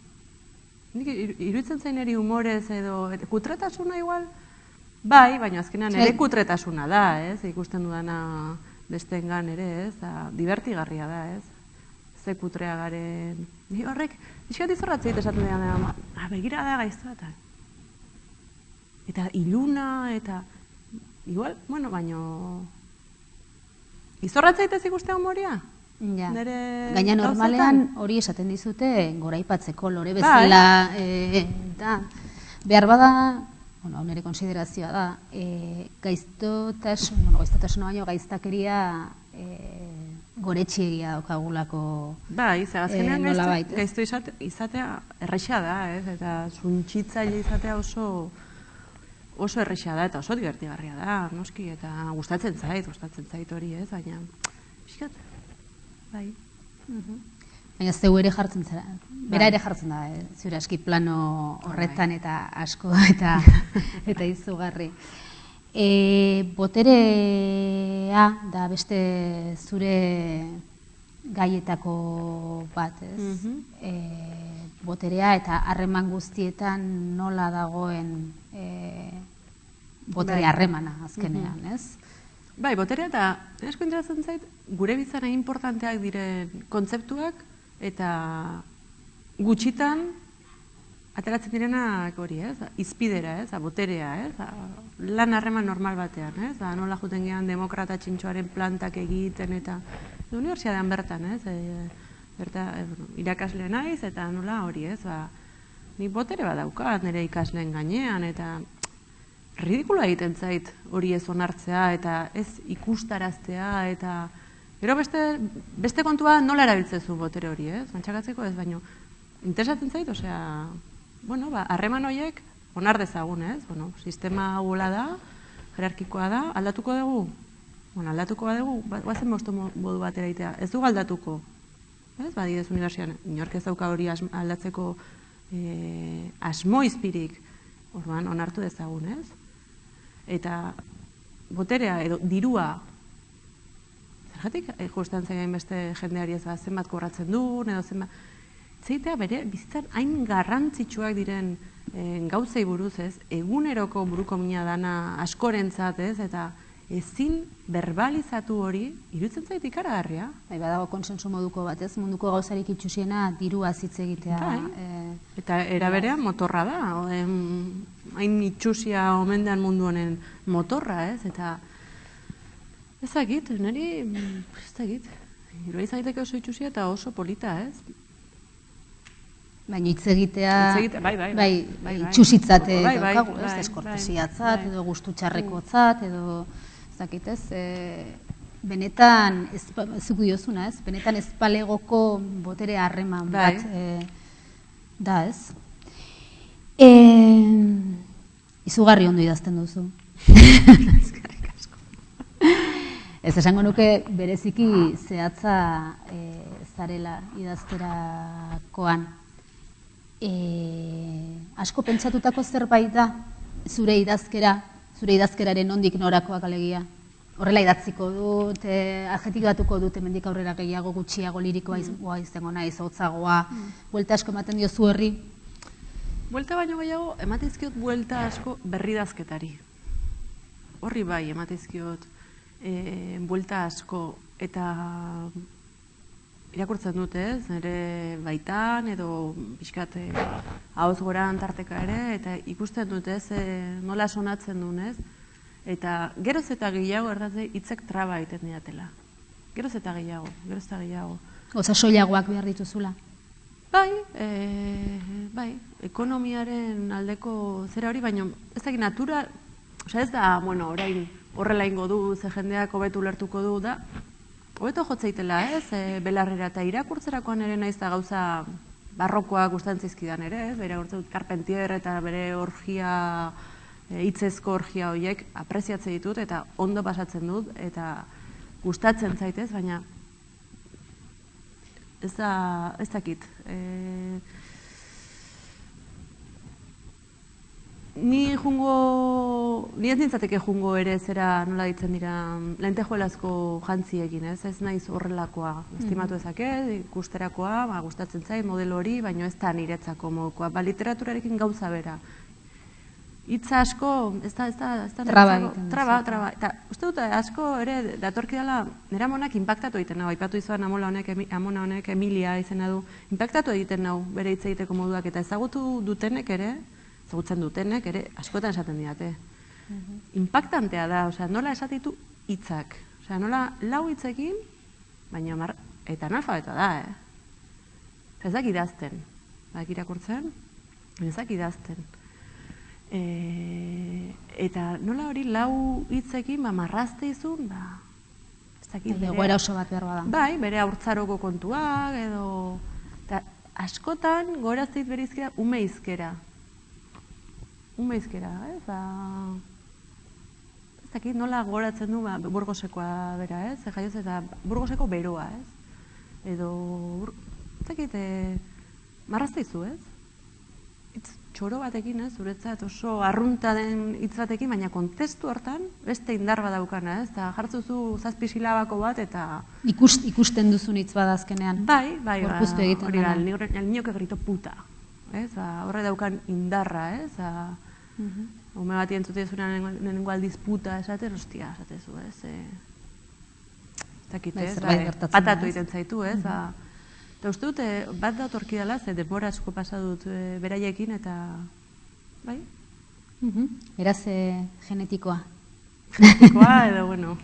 C: Iruditzen zain eri humorez edo, kutretasuna igual, bai, baina azkenean ere kutretasuna da, ez? Ikusten dudana bestengan ere, ez? Divertigarria da, ez? Ze kutrea garen... Ni horrek, iskat izorratzeit esaten dira, begira da gaiztua eta... Eta iluna, eta... Igual, bueno, baino... Izorratzeit ez ikuste humoria?
B: Gaina normalean hori esaten dizute goraipatzeko lore bezala, behar bada, nire konsiderazioa da, gaiztotasuna baino gaiztakeria goretxiegia daukagulako nolabait.
C: Gaizto izatea errexea da, eta zuntxitzaile izatea oso errexea da, eta oso divertigarria da, noski, eta gustatzen zait hori, baina, pixkat, bai.
B: Baina zeu ere jartzen zara, bera ere jartzen da, zure aski plano horretan eta asko eta izugarri. Boterea da beste zure gaietako bat, ez? Boterea eta harreman guztietan nola dagoen botere harremana azkenean, ez?
C: Bai, boterea eta asko interesatzen zait, gure bizana importanteak diren kontzeptuak eta gutxitan ateratzen direnak hori, ez? Izpidera, ez? Boterea, ez? Lan harreman normal batean, ez? Nola juten gehan demokrata txintxoaren plantak egiten eta unibertsitatean bertan, ez? Irakasle naiz eta nola hori, ez? Nik botere bat daukat nire ikasleen gainean eta ridikula egiten zait hori ez onartzea eta ez ikustaraztea eta gero beste kontua nola erabiltzezu botere hori, ez? Mantxakatzeko ez, baino interesatzen zait, osea, bueno, harreman horiek onar dezagun, ez? Bueno, sistema hola da, jerarkikoa da, aldatuko dugu? Bueno, aldatuko dugu, guazen bostu modu batera egitea, ez du aldatuko, ez? Badidez unibertsian, inork ez dauka hori aldatzeko asmo izpirik, orduan, onartu dezagun, ez? Eta boterea edo dirua, zergatik justan zegain beste jendeari ez zenbat kobratzen duen, edo zenbat... Zeitea bere bizitzan hain garrantzitsuak diren gauzei buruz, ez? Eguneroko buruko mina dana askorentzat, ez? Eta ezin berbalizatu hori, iruditzen zait ikaragarria.
B: Bai, badago konsensu moduko bat, ez? Munduko gauzarik itxusiena dirua hitz egitea.
C: Eta era berean motorra da, hain itxusia omen den mundu honen motorra, ez? Eta ez dakit, niri, ez dakit, irua izan daiteke oso itxusia eta oso polita, ez?
B: Baina hitz egitea,
C: bai,
B: itxusitzat daukagu, ez? Eskortesiatzat, edo gustu txarrekotzat, edo, ez dakit, ez? Benetan, zuku diozuna, ez? Benetan ezpalegoko botere harreman bat da, ez? Izugarri ondo idazten duzu.
C: Eskerrik asko.
B: Ez esango nuke bereziki zehatza zarela idazterakoan. Asko pentsatutako zerbait da zure idazkeraren nondik norakoak alegia. Horrela idatziko dut, adjetibatuko dut hemendik aurrera gehiago gutxiago lirikoa izango naiz, hotzagoa, buelta asko ematen diozu herri?
C: Buelta baino gehiago, emateizkiot buelta asko berridazketari. Horri bai, emateizkiot buelta asko eta irakurtzen dut, ez? Nire baitan edo pixkat ahoz goran tarteka ere eta ikusten dut, ez? Nola sonatzen duen, ez? Eta geroz eta gehiago erdatzen hitzek traba egiten diatela. Geroz eta gehiago.
B: Oza soilagoak behar dituzula?
C: Bai, ekonomiaren aldeko zera hori, baina ez da natural, ez da, bueno, orain horrela ingo du, ze jendeak hobetu lertuko du, da, hobeto jotzeitela, ez, belarrera eta irakurtzerakoan ere naiz da gauza barrokoak gustantzizkidan ere, ez, bere gortze dut Carpentier eta bere orgia, hitzezko orgia horiek apreziatze ditut eta ondo pasatzen dut eta gustatzen zaitez, baina ez dakit. Ni ez nintzateke jungo ere zera nola ditzen dira lentejuelazko jantziekin, ez naiz horrelakoa. Estimatu ezake, ikusterakoa, gustatzen zait modelo hori, baina ez da niretzako modukoa. Literaturarekin gauza bera. Hitza asko, ez da
B: traba egiten.
C: Traba. Eta uste dut asko ere datorki dela, nire amonak inpaktatu egiten nau, aipatu izuan amona honek Emilia izena du, inpaktatu egiten nau bere hitz egiteko moduak, eta ezagutzen dutenek ere, askotan esaten didate. Impactantea da, nola esatitu hitzak. Nola lau hitzekin, baina eta analfabeta da, ez dak idazten. Badak irakurtzen, ez dak idazten. Eta nola hori lau hitzekin marrazte izun, ez dakit.
B: Egoera oso bat behar bada.
C: Bai, bere haurtzaroko kontuak, edo... Askotan, gorazteit bere izkera, ume izkera, ez dakit nola goratzen du Burgosekoa bera, ez? Jaioz eta Burgoseko beroa, ez? edo, marrazteizu, ez? Hitz txoro batekin, ez? Zuretzat oso arrunta den hitz batekin, baina kontestu hortan beste indar badaukana, ez? Eta jartzuzu 7 silabako bat eta...
B: Ikusten duzun hitz badazkenean.
C: Bai,
B: gorpuztu egiten
C: hori da,
B: dena.
C: el niño que gritó puta, ez? Horre daukan indarra, ez? Ume bat entzutezunan nengo aldiz puta esaten, ostia, esatezu, ez? Zakit, ez? Patatu egiten zaitu, ez? Eta uste dute, bat da otorkidala, ze denbora asko pasadut beraiekin, eta, bai?
B: Beraz, genetikoa.
C: Genetikoa, edo, bueno,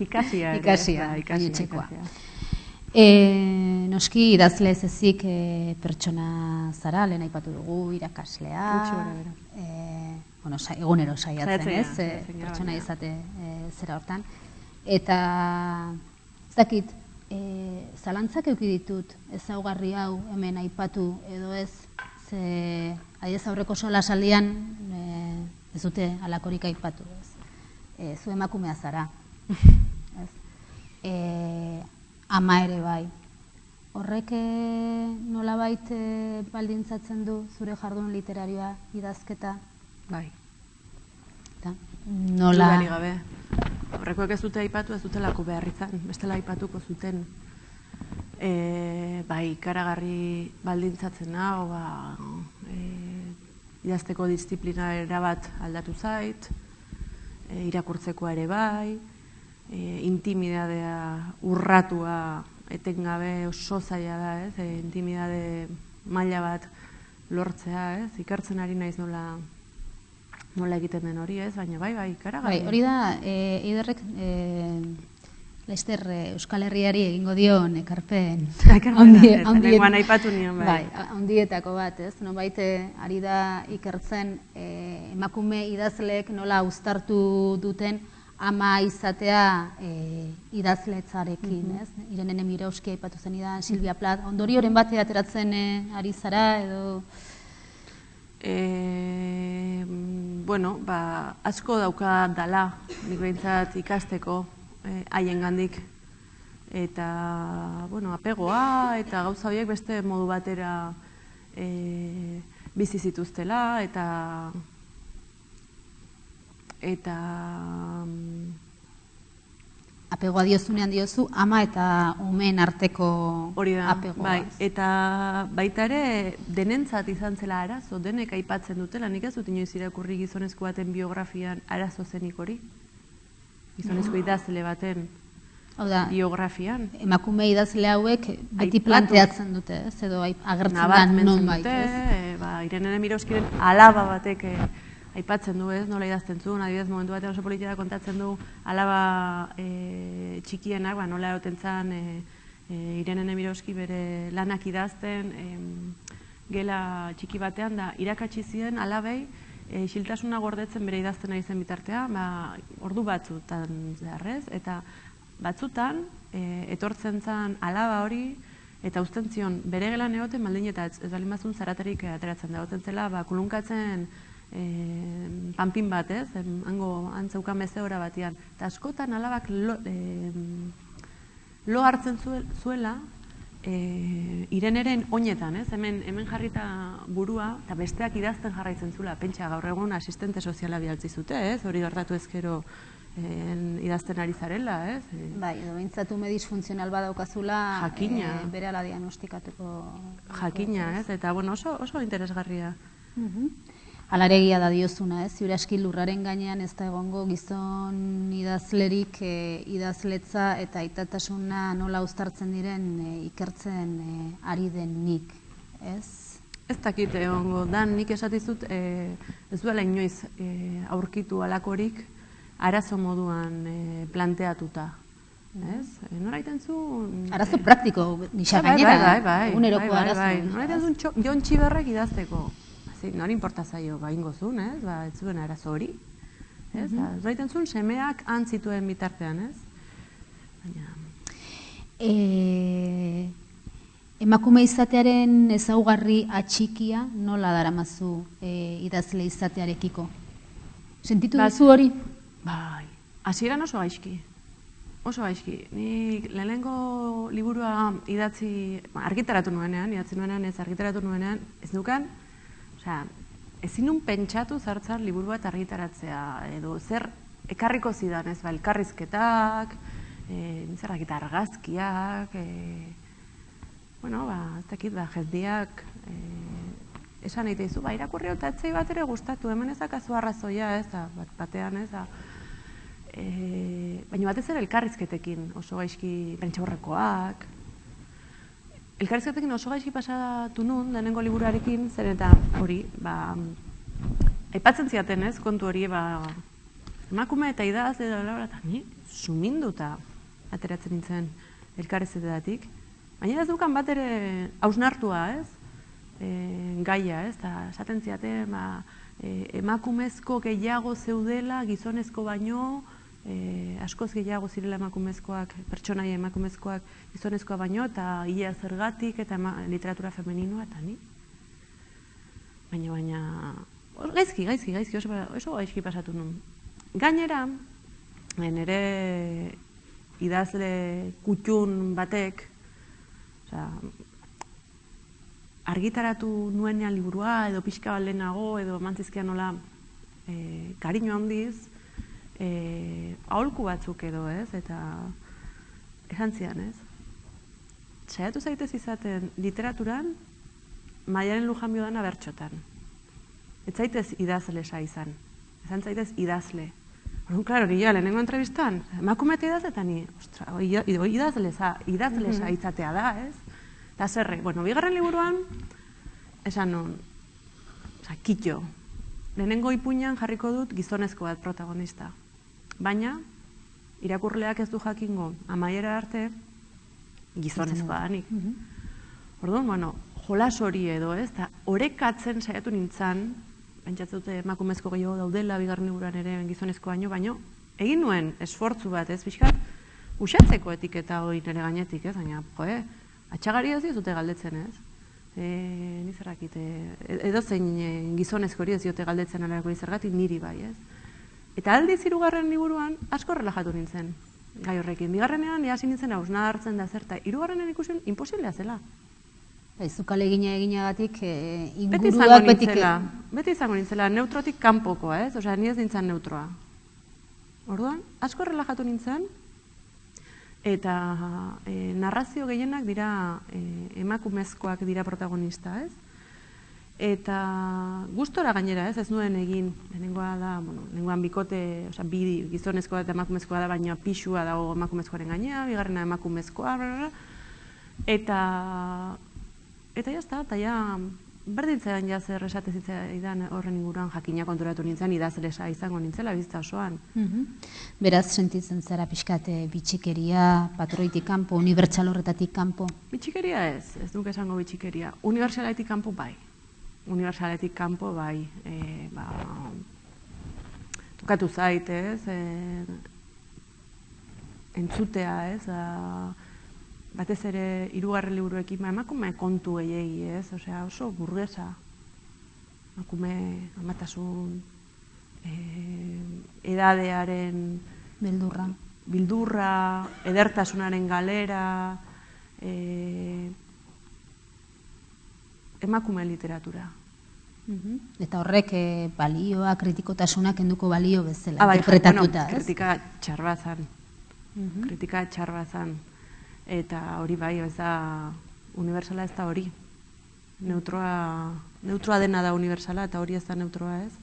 C: ikasia.
B: Ikasia. Noski idazle ez ezik pertsona zara, lehen aipatu dugu, irakaslea. Egunero saiatzen, ez? Pertsona izate zera hortan. Eta, ez dakit, zalantzak eduki ditut ezaugarri hau hemen aipatu edo ez, ze adiez aurreko solasaldian ez dute halakorik aipatu, ez? Zu emakumea zara, ama ere bai. Horrek nolabait baldintzatzen du zure jardun literarioa, idazketa?
C: Bai.
B: Nola?
C: Dudarik gabe. Horrekoek ez dute aipatu, ez dutelako behar izan, bestela aipatuko zuten. Bai, ikaragarri baldintzatzen hau, idazteko disiplina erabat aldatu zait, irakurtzekoa ere bai, intimidadea urratua etengabe oso zaila da, ez? Intimidade maila bat lortzea, ez? Ikertzen ari naiz nola egiten den hori, ez? Baina bai, ikaragarri.
B: Bai, hori da, Eiderrek Laster Euskal Herriari egingo dion ekarpen handietako bat, ez? Nonbait ari da ikertzen emakume idazleek nola uztartu duten ama izatea idazletzarekin, ez? Irene Nemirovski aipatu zen idan, Silvia Plath, ondorioren bat ateratzen ari zara edo...
C: Bueno, asko dauka dala, nik behintzat ikasteko haiengandik. Eta, bueno, apegoa eta gauza horiek beste modu batera bizi zituztela eta
B: apegoa diozunean diozu, ama eta umeen arteko apegoa.
C: Bai, eta baita ere denentzat izan zela arazo, denek aipatzen dutela, nik ez dut inoiz irakurri gizonezko baten biografian arazo zenik hori. Gizonezko idazle baten biografian.
B: Emakume idazle hauek beti planteatzen dute, ez? Edo agertzen da non baita, ez?
C: Irene Nemirovskiren alaba batek aipatzen du, ez, nola idazten zuen, adibidez momentu batean oso politika kontatzen du alaba txikienak, nola egoten zen Irene Nemirovski bere lanak idazten, gela txiki batean da irakatsi ziren alabei isiltasuna gordetzen bere idazten ari zen bitartea, ordu batzutan zeharrez, eta batzutan etortzen zen alaba hori eta uzten zion bere gelan egoten baldin eta ez baldin bazun zaraterik ateratzen da, egoten zela kulunkatzen panpin bat, ez? Hango antzeukan mezeora batian. Eta askotan alabak lo hartzen zuela Ireneren oinetan, ez? Hemen jarrita burua, eta besteak idazten jarraitzen zuela. Pentsa gaur egun asistente soziala bialtzi zute, ez? Hori gertatu ezkero idazten ari zarela, ez?
B: Bai, edo behintzatu medisfuntzional badaukazula bere ala diagnostikatuko.
C: Jakina, ez? Eta, bueno, oso interesgarria.
B: Alaregia da diozuna, ez? Ziur aski lurraren gainean ez da egongo gizon idazlerik idazletza eta aitatasuna nola uztartzen diren ikertzen ari denik, ez?
C: Ez dakit egongo, dan nik esatizut ez duela inoiz aurkitu alakorik arazo moduan planteatuta, ez? Nora egiten zuen...
B: Arazo praktiko, nisa gainera, uneroko arazo.
C: Nora egiten zuen Jon Txiberrek idazteko. Nori inporta zaio ingo zuen, ez? Ez zuen arazo hori. Nora egiten zuen semeak antzituen bitartean, ez?
B: Emakume izatearen ezaugarri atxikia nola daramazu idazle izatearekiko? Sentitu duzu hori?
C: Bai, hasieran oso gaizki. oso gaizki. Ni lehenengo liburua argitaratu nuenean, ez argitaratu nuenean, ez nukan, ezin nun pentsatu zartzar liburu bat argitaratzea, edo zer ekarriko zidan, ez elkarrizketak, eta argazkiak, ez dakit, jezdiak, esan egite izu, irakurri eta etzei bat ere gustatu, hemen ezakazu arrazoia, ez, batean, ez, baina batez ere elkarrizketekin, oso gaizki prentsaurrekoak. Elkarrizketekin oso gaizki pasatu nun, lehenengo liburuarekin, zer eta hori, aipatzen ziaten ez, kontu hori, emakume eta idaz, eta ni suminduta ateratzen nintzen elkarrizketetatik, baina ez dukan bat ere hausnartua, ez, gaia, ez, eta esaten ziaten, emakumezko gehiago zeudela, gizonezko baino, askoz gehiago zirela emakumezkoak, pertsonaia emakumezkoak gizonezkoa baino, eta ia zergatik, eta literatura femeninoa, eta ni. Baina, gaizki, oso gaizki pasatu nun. Gainera, nire idazle kutxun batek, argitaratu nuenean liburua, edo pixka bat lehenago, edo emantzizkian nola kariño handiz, aholku batzuk edo, ez, eta esan zian, ez. Saiatu zaitez izaten literaturan, Maialen Lujanbio dana bertxotan. Ez zaitez idazle izan, esan zaitez idazle. Orduan, klaro, gila, lehenengo entrevistan, emakume eta idazletan ni, ostra, idazle izatea da, ez. Eta zerre, bigarren liburuan, esan nun, kitxo, lehenengo ipuinan jarriko dut gizonezko bat protagonista. Baina, irakurleak ez du jakingo, amaiera arte, gizonezkoa danik. Orduan, jolas hori edo, ez, eta orekatzen saiatu nintzen, pentsatzen dute emakumezko gehiago daudela, bigarren liburuan ere gizonezko baino, egin nuen esfortzu bat, ez, pixkat, usatzeko etiketa hori nire gainetik, ez, baina, atxagari ez diote galdetzen, ez? Nizerrakit, edo zein gizonezko hori ez diote galdetzen alarako zergatik niri bai, ez? Eta aldiz hirugarren liburuan asko relajatu nintzen, gai horrekin. Bigarrenean, hasi nintzen hausna hartzen da zer, eta hirugarrenean ikusten imposiblea zela.
B: Zukale eginagatik inguruak
C: beti izango nintzela, neutrotik kanpokoa, ez? Osea, ni ez nintzen neutroa. Orduan, asko relajatu nintzen, eta narrazio gehienak dira emakumezkoak dira protagonista, ez? Eta gustora gainera, ez nuen egin, lehenengoa da, lehenengoan bikote, bi gizonezkoa eta emakumezkoa da, baina pixua dago emakumezkoaren gainea, bigarrena emakumezkoa, eta jazta, eta ja, berdintzean ja zer esatezitzaidan horren inguruan jakina konturatu nintzen, idazlesa izango nintzela bizta osoan.
B: Beraz, sentitzen zara pixkate bitxikeria, patroitik kanpo, unibertsal horretatik kanpo?
C: Bitxikeria ez duk esango bitxikeria. Unibertsaletik kanpo bai. Unibertsaletik kanpo bai. Tukatu zait, ez? Entzutea, ez? Batez ere, hirugarren liburuekin, emakume kontu gehiegi, ez? Osea, oso burgesa. Emakume, amatasun, edadearen... Bildurra, edertasunaren galera, emakume literatura.
B: Eta horrek balioa, kritikotasuna kenduko balio bezala, interpretatuta, ez?
C: Kritika txarbazan. Eta hori bai, ez da, unibertsala ez da hori. Neutroa dena da unibertsala, eta hori ez da neutroa, ez.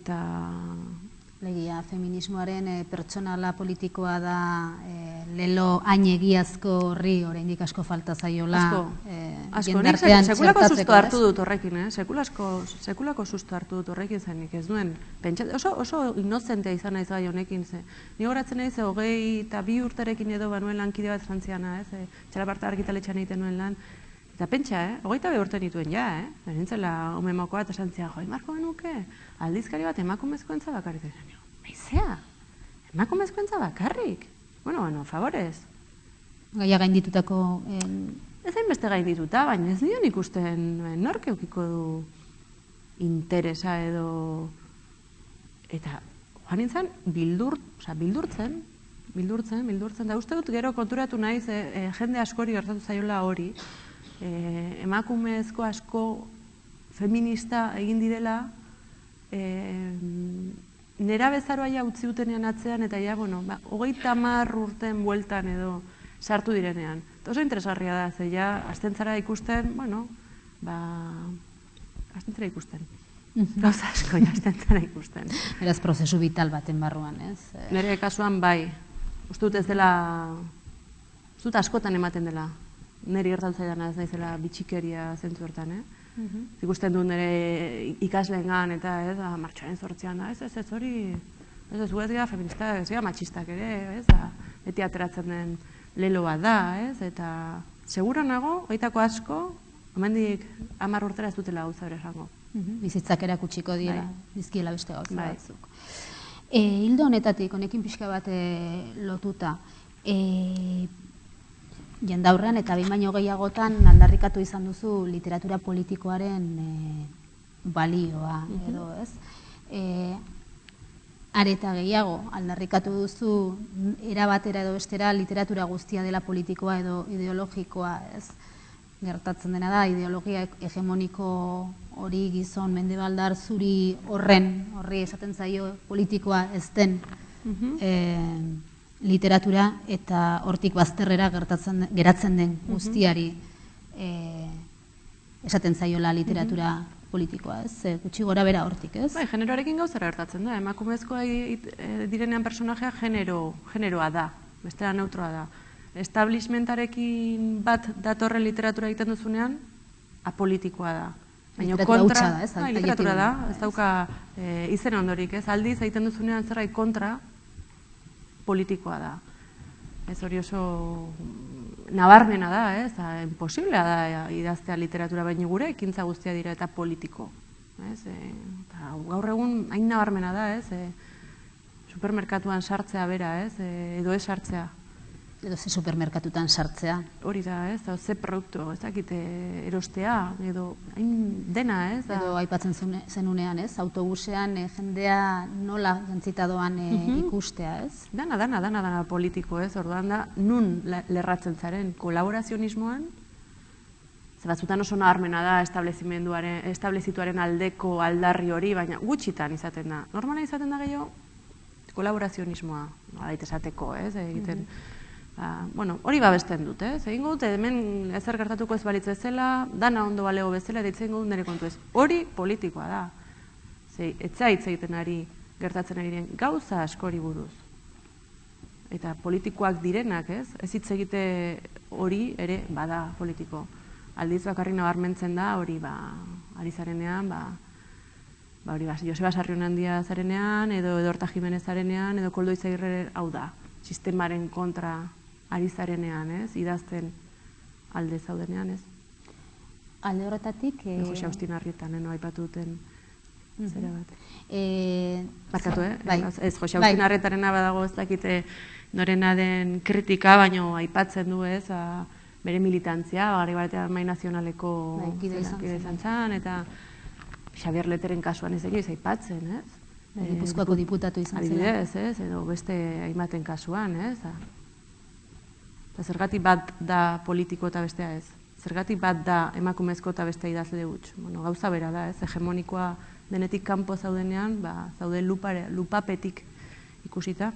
C: Eta...
B: Legia, feminismoaren pertsonala politikoa da lelo hain egiazko horri oraindik asko falta zaiola
C: jendartean txertatzeko. Sekulako susto hartu dut horrekin, sekulako susto hartu dut horrekin zenik, ez duen. Oso inozentea izan naiz gai honekin, ni horatzen naiz 22 urterekin edo banuen lankide bat frantziana, txalaparta argitaletxean egiten nuen lan. Eta pentsa, 22 urte nituen ja, nintzela omemokoa eta santzia, marko genuke, aldizkari bat emakumezkoentza bakarrik. Aizea, emakumezkoentza bakarrik? Bueno, favorez.
B: Gaia gainditutako...
C: Ez hainbeste gaindituta, baina ez nion ikusten nork eukiko du interesa edo... Eta, joan nintzen, bildurtzen, Mildurtzen, da uste dut gero konturatu naiz, jende askori gertatu zaiola hori, emakumezko asko feminista egin direla, nera bezaroa ja utzi dutenean atzean, eta ja, bueno, 30 urten bueltan edo sartu direnean. Eta oso interesgarria da, ze ja, astentzara ikusten, bueno, astentzara ikusten. Gauza asko, astentzara ikusten.
B: Beraz, prozesu vital baten barruan, ez?
C: Nire kasuan bai, uste dut ez dela, uste dut askotan ematen dela, niri gertatu zaidana ez naizela bitxikeria zentzu hortan, ikusten dut nire ikasleengan eta ez, martxoaren 8an da, ez hori, ez gu ez gara feministak, ez gara matxistak ere, ez, beti ateratzen den leloa da, ez, eta segura nago, gaitako asko, hemendik 10 urtera ez dutela gauza bere esango.
B: Bizitzak erakutsiko dira, dizkiela beste gauza batzuk. Hildo honetatik, honekin pixka bat lotuta, jendaurrean eta behin baino gehiagotan aldarrikatu izan duzu literatura politikoaren balioa, edo ez? Areta gehiago, aldarrikatu duzu erabatera edo bestera literatura guztia dela politikoa edo ideologikoa, ez? Gertatzen dena da, ideologia hegemoniko hori gizon mendebaldar zuri horri esaten zaio politikoa ez den literatura eta hortik bazterrera geratzen den guztiari esaten zaiola literatura politikoa, ez? Gutxi gora bera hortik, ez?
C: Bai, generoarekin gauzara gertatzen da, emakumezkoa direnean personajea generoa da, bestela neutroa da. Establishmentarekin bat datorren literatura egiten duzunean, apolitikoa da.
B: Literatura hutsa da, ez?
C: Literatura da, ez dauka izen ondorik, ez? Aldiz egiten duzunean zerbait kontra, politikoa da. Ez hori oso nabarmena da, ez? Imposiblea da idaztea literatura, baina gure ekintza guztia dira eta politiko. Gaur egun hain nabarmena da, ez? Supermerkatuan sartzea bera, ez? Edo ez sartzea.
B: Edo ze supermerkatutan sartzea.
C: Hori da, ez? Ze produktu, ez dakit erostea, edo hain dena, ez?
B: Edo aipatzen zenunean, ez? Autobusean jendea nola jantzita doan ikustea, ez?
C: Dana politiko, ez? Orduan da, nun lerratzen zaren kolaborazionismoan, ze batzutan oso nabarmena da establezituaren aldeko aldarri hori, baina gutxitan izaten da. Normala izaten da gehiago, kolaborazionismoa, baita esateko, ez? Egiten. Bueno, hori babesten dut, ez? Egingo dut, hemen ezer gertatuko ez balitz bezala, dana ondo balego bezala, eta itzengo dut nire kontu ez. Hori politikoa da. Etza hitz egiten ari, gertatzen ari diren gauza askori buruz. Eta politikoak direnak, ez? Ez hitz egite hori ere bada politiko. Aldiz bakarrik nabarmentzen da, hori ari zarenean, hori Joseba Sarrionandia zarenean, edo Edorta Jimenez zarenean, edo Koldo Izagirre, hau da, sistemaren kontra ari zarenean, ez? Idazten alde zaudenean, ez?
B: Alde horretatik...
C: Jose Agustin Arrietan, aipatu duten zera bat. Barkatu,
B: Bai.
C: Ez, Jose Agustin Arrietarena badago ez dakite norena den kritika, baino aipatzen du, ez? Bere militantzia, gari batean Mai Nazionaleko
B: kide
C: izan zen, eta Xabier Leteren kasuan ez egiz aipatzen, ez?
B: Gipuzkoako diputatu izan zela.
C: Adibidez, ez? Edo beste hainbaten kasuan, ez? Zergatik bat da politiko eta bestea ez. Zergatik bat da emakumezko eta bestea idazle huts. Gauza bera da, ez? Hegemonikoa denetik kanpo zaudenean, zaude lupapetik ikusita.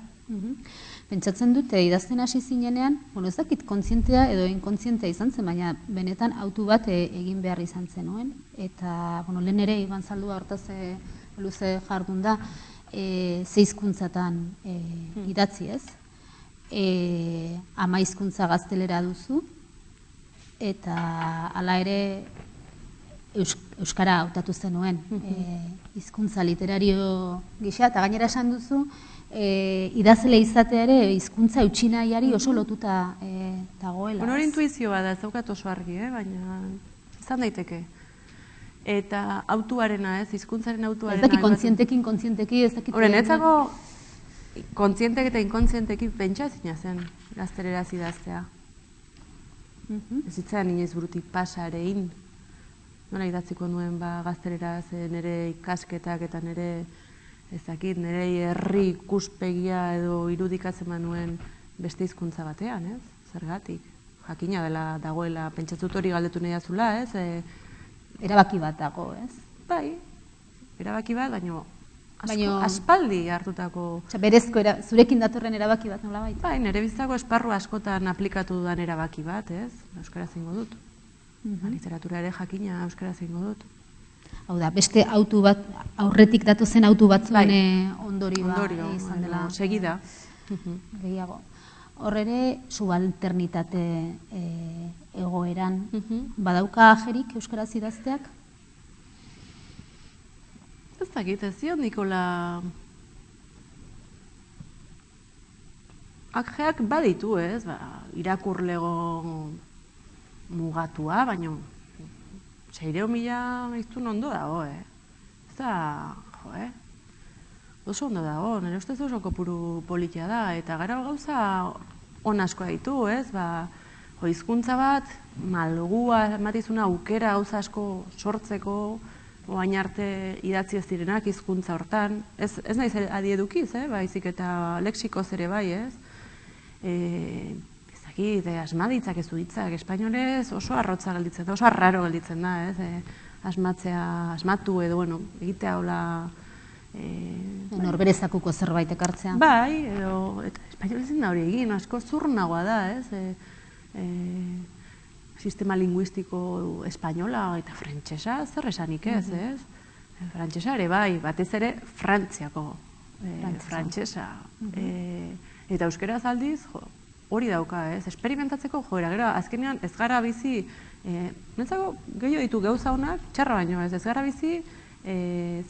B: Pentsatzen dute, idazten hasi zinenean, ez dakit kontzientea edo inkontzientea izan zen, baina benetan autu bat egin behar izan zenuen. Eta, lehen ere, Iban Zaldua hortaz luze jardun da, 6 hizkuntzatan idatzi, ez? 10 hizkuntza gaztelera duzu, eta hala ere euskara hautatu zenuen hizkuntza literario gisa, eta gainera esan duzu, idazle izatea ere hizkuntza eutxinaiari oso lotuta dagoela.
C: Hori intuizioa da, ez daukat oso argi, baina izan daiteke. Eta autuarena, ez, hizkuntzaren autuarena.
B: Ez dakit kontzienteki, ez dakit...
C: Horren, etzago kontzientek eta inkontzienteki pentsa ezina zen gaztereraz idaztea. Ez zitzaidan inoiz burutik pasa erein. Nola idatziko nuen gaztereraz nire ikasketak eta nire ez dakit, nire herri ikuspegia edo irudikatzen manuen beste hizkuntza batean, ez? Zergatik? Jakina dela dagoela, pentsatzut hori galdetu nahi azula, ez?
B: Erabaki bat dago, ez?
C: Bai, erabaki bat, baina aspaldi hartutako...
B: Berezko, zurekin datorren erabaki bat nola baita?
C: Bai, nire bizitako esparru askotan aplikatu dudan erabaki bat, ez? Euskaraz egingo dut. Literatura ere jakina euskaraz egingo dut.
B: Hau da, beste autu bat, aurretik datu zen autu batzuen ondorioa izan dela.
C: Segida.
B: Gehiago. Horrere, subalternitate egoeran, badauka ajerik euskaraz idazteak?
C: Ez dakit, ez zion, Nikola... Ajeak baditu, ez? Irakurlego mugatua, baina 600.000 iztun ondo dago, Ez da, oso ondo dago, nire ustez oso kopuru politia da, eta gara gauza on asko ditu, ez? Hizkuntza bat, malgua, ematizuna aukera gauza asko sortzeko, oain arte idatzi ez direnak hizkuntza hortan. Ez naiz adiedukiz, baizik eta lexikoz ere bai, ez? Asmaditzak ez du ditzak, espainolez oso arrotza gelditzen da, oso arraro gelditzen da, ez? Asmatu edo, egitea hola...
B: Norberezakuko zerbait ekartzea.
C: Bai, edo, eta espainolezin da hori egin, asko zurnagoa da, ez? Sistema linguistiko espainola eta frantsesa zer esanik ez, ez? Frantsesa ere bai, batez ere Frantziako frantsesa. Eta euskeraz aldiz, hori dauka, ez? Esperimentatzeko joera, gero, azkenean ez gara bizi, nentzako gehiago ditu gauza honak, txarra baino ez gara bizi,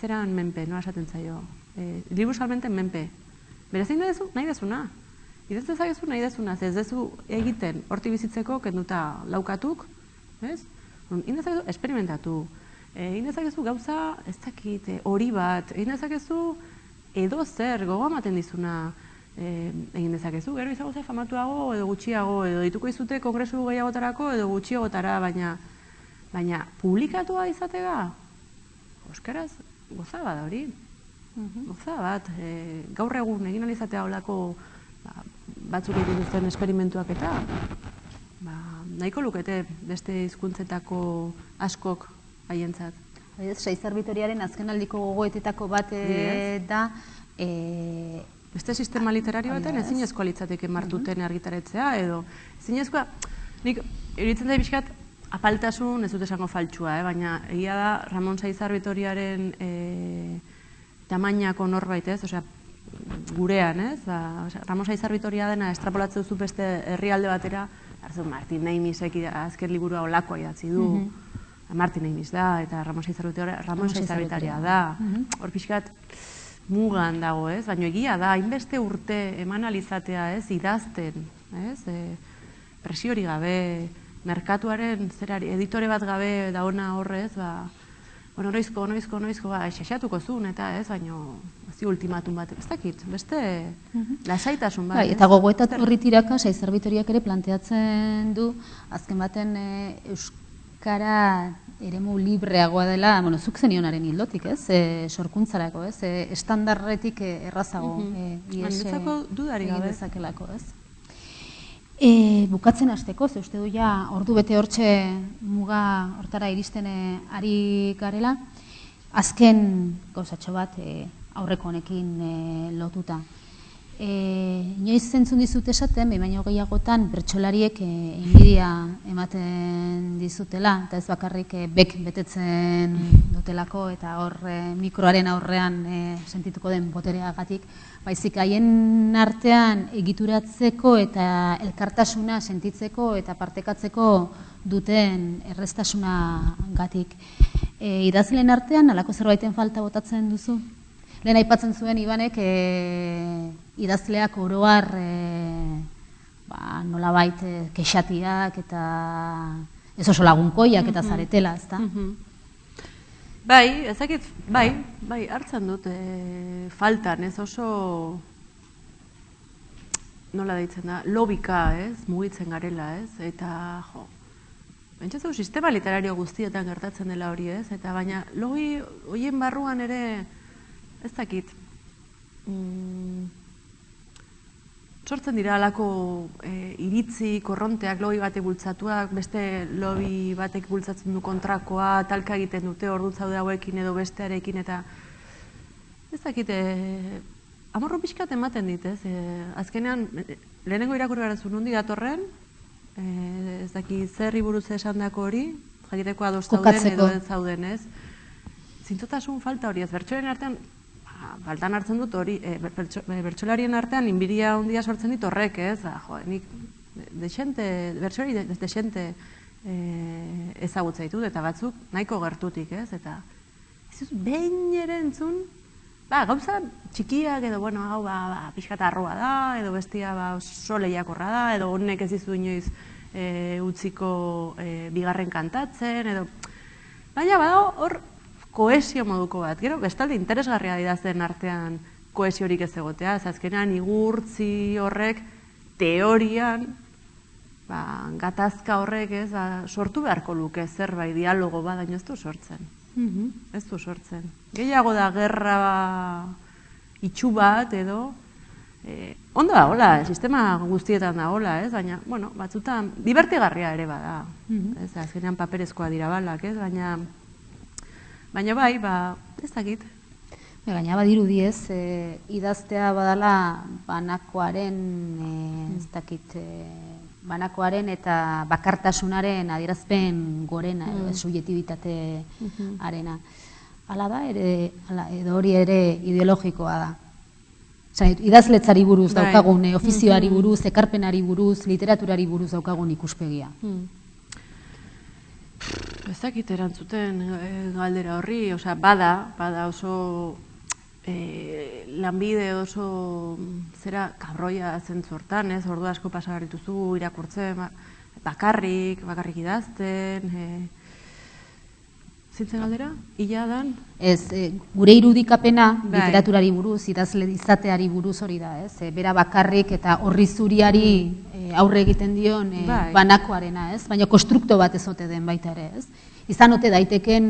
C: zeran menpe, nola esaten zaio, libusalmente menpe. Beraz, nahi dezuna. Idaz dezakezu nahi dezuna, ez dezu egiten horti bizitzeko kenduta laukatuk, ez? Indezakezu esperimentatu, indezakezu gauza ez dakit, hori bat, indezakezu edo zer gogo ematen dizuna egin dezakezu, gero izango ze famatuago edo gutxiago, edo dituko izute kongresu gehiagotarako edo gutxiagotara, baina publikatua izatega, euskaraz goza bat hori, goza bat, gaur egun egin alizatea holako batzuk egin duten esperimentuak eta nahiko lukete beste hizkuntzetako askok haientzat.
B: Saizar Vitoriaren azkenaldiko gogoetetako bat da...
C: Beste sistema literario baten ezinezkoa litzateke martuten argitaretzea edo ezinezkoa... Nik iruditzen da pixkat apaltasun ez dut esango faltsua, baina egia da Ramon Saizar Vitoriaren tamainako norbait, ez? Osea, gurean, ez? Ramon Saizar Vitoria dena estrapolatzen duzu beste herrialde batera, Martin Neimisek azken liburua olakoa idatzi du, Martin Neimis da, eta Ramon Saizar Vitoria da. Hor pixkat mugan dago, ez? Baina egia da, hainbeste urte eman alizatea, ez? Idazten, ez? Presiori gabe, merkatuaren zerari, editore bat gabe dauna horrez, noizko, xaxatuko zuen, eta ez, baina ultimatun bat, ez dakit, beste lasaitasun bat.
B: Eta gogoetat horri tiraka, Saizar Vitoriak ere planteatzen du, azken baten euskara eremu libreagoa dela, zuk zenionaren hildotik, ez? Sorkuntzarako, ez? Estandarretik errazago.
C: Handitzako dudarik gabe.
B: Dezakelako, ez? Bukatzen hasteko, ze uste du ja ordu bete hortxe muga hortara iristen ari garela, azken gauzatxo bat aurreko honekin lotuta. Inoiz zentzun dizut esaten, baino gehiagotan bertsolariek inbidia ematen dizutela, eta ez bakarrik bek betetzen dutelako, eta hor mikroaren aurrean sentituko den botereagatik, baizik haien artean egituratzeko eta elkartasuna sentitzeko eta partekatzeko duten erreztasunagatik. Idazleen artean, halako zerbaiten falta botatzen duzu? Lehen aipatzen zuen Ibanek idazleak oroar nolabait kexatiak eta ez oso lagunkoiak eta zaretela, ezta?
C: Bai, ezakit, bai, hartzen dut faltan, ez oso nola deitzen da, lobika, ez, mugitzen garela, ez, eta jo, pentsatzen sistema literario guztietan gertatzen dela hori, ez, eta baina logi horien barruan ere ez dakit, sortzen dira alako iritzi, korronteak, lobby batek bultzatuak, beste lobby batek bultzatzen du kontrakoa, talka egiten dute ordu zaude hauekin edo bestearekin, eta ez dakit, amorru pixkat ematen dit, ez? Azkenean, lehenengo irakurri gara zu nundi datorren, ez daki zerri buruz esan dako hori, jakiteko ados zauden edo ez zauden, ez? Zintzotasun falta hori, ez bertsoaren artean, faltan hartzen dut hori, bertsolarien artean inbiria handia sortzen dit horrek, ez? Nik bertsolari desente ezagutza ditut, eta batzuk nahiko gertutik, ez? Eta behin ere entzun, gauza txikiak edo, bueno, hau pixkat arroa da, edo bestia oso lehiakorra da, edo honek ez dizu inoiz utziko bigarren kantatzen, edo... Baina, badago, hor koesio moduko bat. Gero, bestalde interesgarria idazten artean koesiorik ez egotea. Azkenean, igurtzi horrek, teorian, gatazka horrek ez, sortu beharko luke zerbait dialogo bat, baina ez du sortzen. Ez du sortzen. Gehiago da gerra itxu bat edo, ondo da, hola, sistema guztietan da, hola, ez, baina, bueno, batzutan, divertigarria ere bada. Ez, azkenean paperezkoa dira balak, ez, baina bai, ez dakit.
B: Gaina badirudi ez, idaztea badala banakoaren, ez dakit, banakoaren eta bakartasunaren adierazpen gorena, subjektibitate arena. Hala da, edo hori ere ideologikoa da. Idazletzari buruz daukagun, ofizioari buruz, ekarpenari buruz, literaturari buruz daukagun ikuspegia.
C: Ez dakit erantzuten galdera horri, bada oso lanbide oso zera kabroia zentzu hortan, ez, ordu asko pasagarrituzu irakurtzen, bakarrik idazten, zintzen galdera, ila dan?
B: Ez, gure irudikapena literaturari buruz, idazle izateari buruz hori da, ez, bera bakarrik eta horri zuriari aurre egiten dion banakoarena, ez, baina konstrukto bat ezote den baita ere, ez. Izan ote daiteken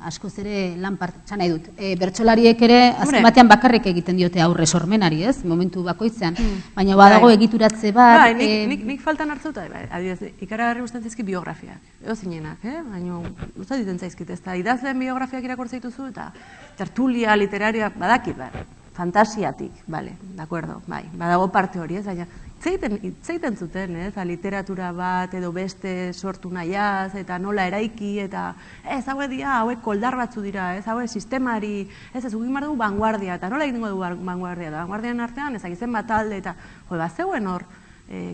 B: askoz ere lan parte, nahi dut, bertsolariek ere azken batean bakarrik egiten diote aurre sormenari, ez, momentu bakoitzean, baina badago egituratze bat.
C: Nik faltan hartzeuta, adibidez, ikaragarri gustatzen zaizkit biografiak, edo zinenak, baina gustatzen ditzen zaizkit, ez da, idazleen biografiak irakurtzen dituzu eta tertulia, literaria, badakit, fantasiatik, bale, d'akuerdo, badago parte hori, ez, baina itzaiten zuten, ez, literatura bat edo beste sortu nahiaz, eta nola eraiki, eta ez, hauek koldar batzu dira, ez, hauek sistemari, ez, ugin behar dugu vanguardia, eta nola egiten dugu vanguardia, eta vanguardian artean, ez, agizen bat talde, eta, bazeuen hor,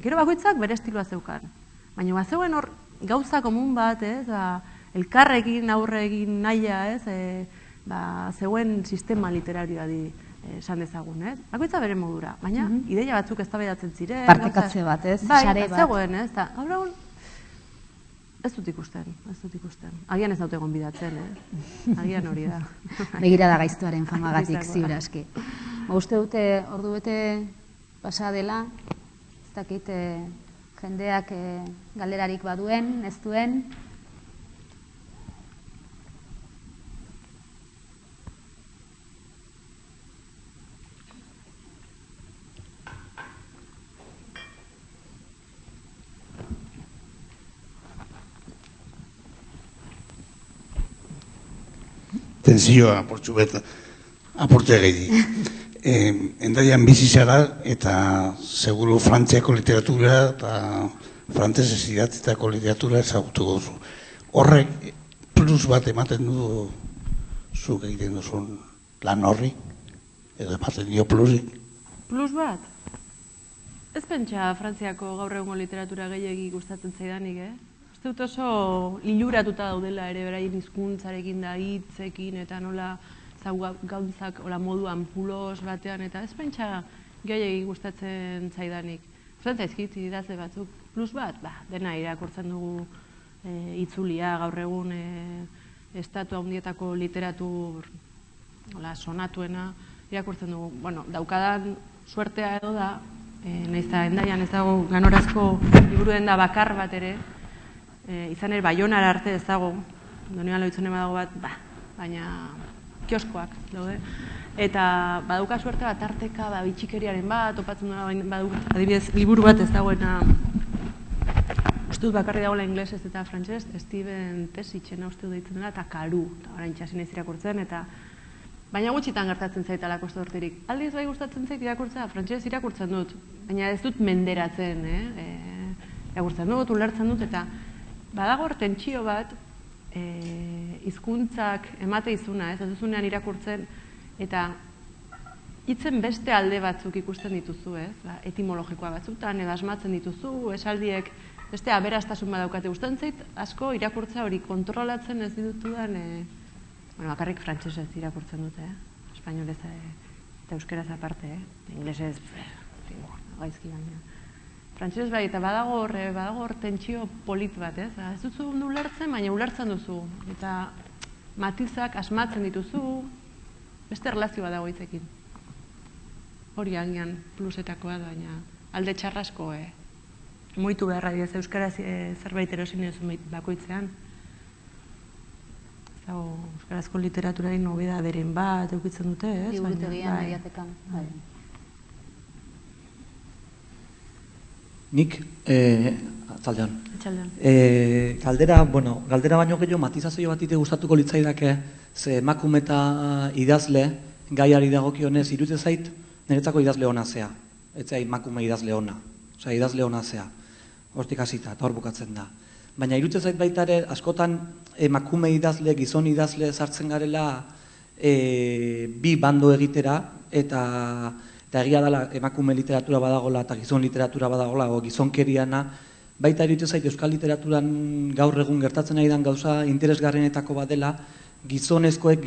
C: gero bakoitzak bere estiloa zeukan, baina bazeuen hor gauza komun bat, ez, elkarrekin, aurregin nahia, ez, zeuen sistema literarioa di, esan dezagun, ez? Bakoitza bere modura, baina ideia batzuk eztabaidatzen ziren.
B: Partekatze bat, ez? Sare bat.
C: Zegoen, ez? Gaur egun ez dut ikusten. Agian ez daute egon bidatzen, agian hori da.
B: Begirada gaiztuaren famagatik, ziur aski. Uste dute ordu bete pasa dela, ez dakit jendeak galderarik baduen, ez duen.
D: Tenzioa, aporte gehi. Endaian bizi zara eta seguru Frantziako literatura eta frantzesez idatzitako literatura ezagutu gozu. Horrek plus bat ematen du zuk egiten duzun lan horri, edo ematen dio plusik.
C: Plus bat? Ez pentsa Frantziako gaur egungo literatura gehiegi gustatzen zaidanik, Uste dut oso liluratuta daudela ere beraien hizkuntzarekin da hitzekin eta nola gauzak moduan pulos batean eta ez pentsa gehiegi gustatzen zaidanik. Zuzen zaizkit idazle batzuk plus bat, dena irakurtzen dugu itzulia gaur egun estatu handietako literatur sonatuena irakurtzen dugu. Bueno, daukadan suertea edo da, nahiz eta Endaian ez dago ganorazko liburuen da bakar bat ere, izan ere Baionara arte ez dago, Donean Lohitzone badago bat, baina kioskoak daude. Eta baduka suerte bat arteka, bitxikeriaren bat, topatzen duela adibidez, liburu bat ez dagoena, uste dut bakarri dagoela inglesez eta frantsesez, Steven Tesitzena uste dut deitzen dela, eta Karu, eta orain txasin ez irakurtzen, eta baina gutxitan gertatzen zait alako sorterik. Aldiz bai gustatzen zait irakurtzea, frantsesez irakurtzen dut, baina ez dut menderatzen, irakurtzen dut, ulertzen dut, eta badago hor tentsio bat, hizkuntzak emate izuna, ez duzunean irakurtzen, eta hitzen beste alde batzuk ikusten dituzu, etimologikoa batzutan, edo asmatzen dituzu, esaldiek beste aberastasun badaukate. Gustatzen zait asko irakurtza hori kontrolatzen ez ditudan, bakarrik frantsesez irakurtzen dute, espainolez eta euskeraz aparte, inglesez, gaizki baina. Frantsesez bai, eta badago hor tentsio polit bat, ez duzu ondo ulertzen, baina ulertzen duzu, eta matizak asmatzen dituzu, beste erlazioa dago hitzekin. Hori agian plusetakoa da, baina alde txarrasko moitu beharra dira, euskaraz zerbait erosin duzu bakoitzean. Euskarazko literaturaren nobedaderen bat eukitzen dute, ez?
B: Liburutegian, mediatekan.
E: Nik, atzaldean.
C: Atxaldean.
E: Galdera baino gehiago matizazio bat ite gustatuko litzaidake, ze emakume eta idazle gaiari dagokionez iruditzen zait niretzako idazle ona zea. Ez zait emakume idazle ona. Osea, idazle ona zea. Hortik hasita, eta hor bukatzen da. Baina iruditzen zait baita ere askotan emakume idazle, gizon idazle sartzen garela bi bando egitera eta egia dela emakume literatura badagola eta gizon literatura badagola o gizonkeriana, baita iruditzen zait euskal literaturan gaur egun gertatzen ari den gauza interesgarrienetako bat dela gizonezkoek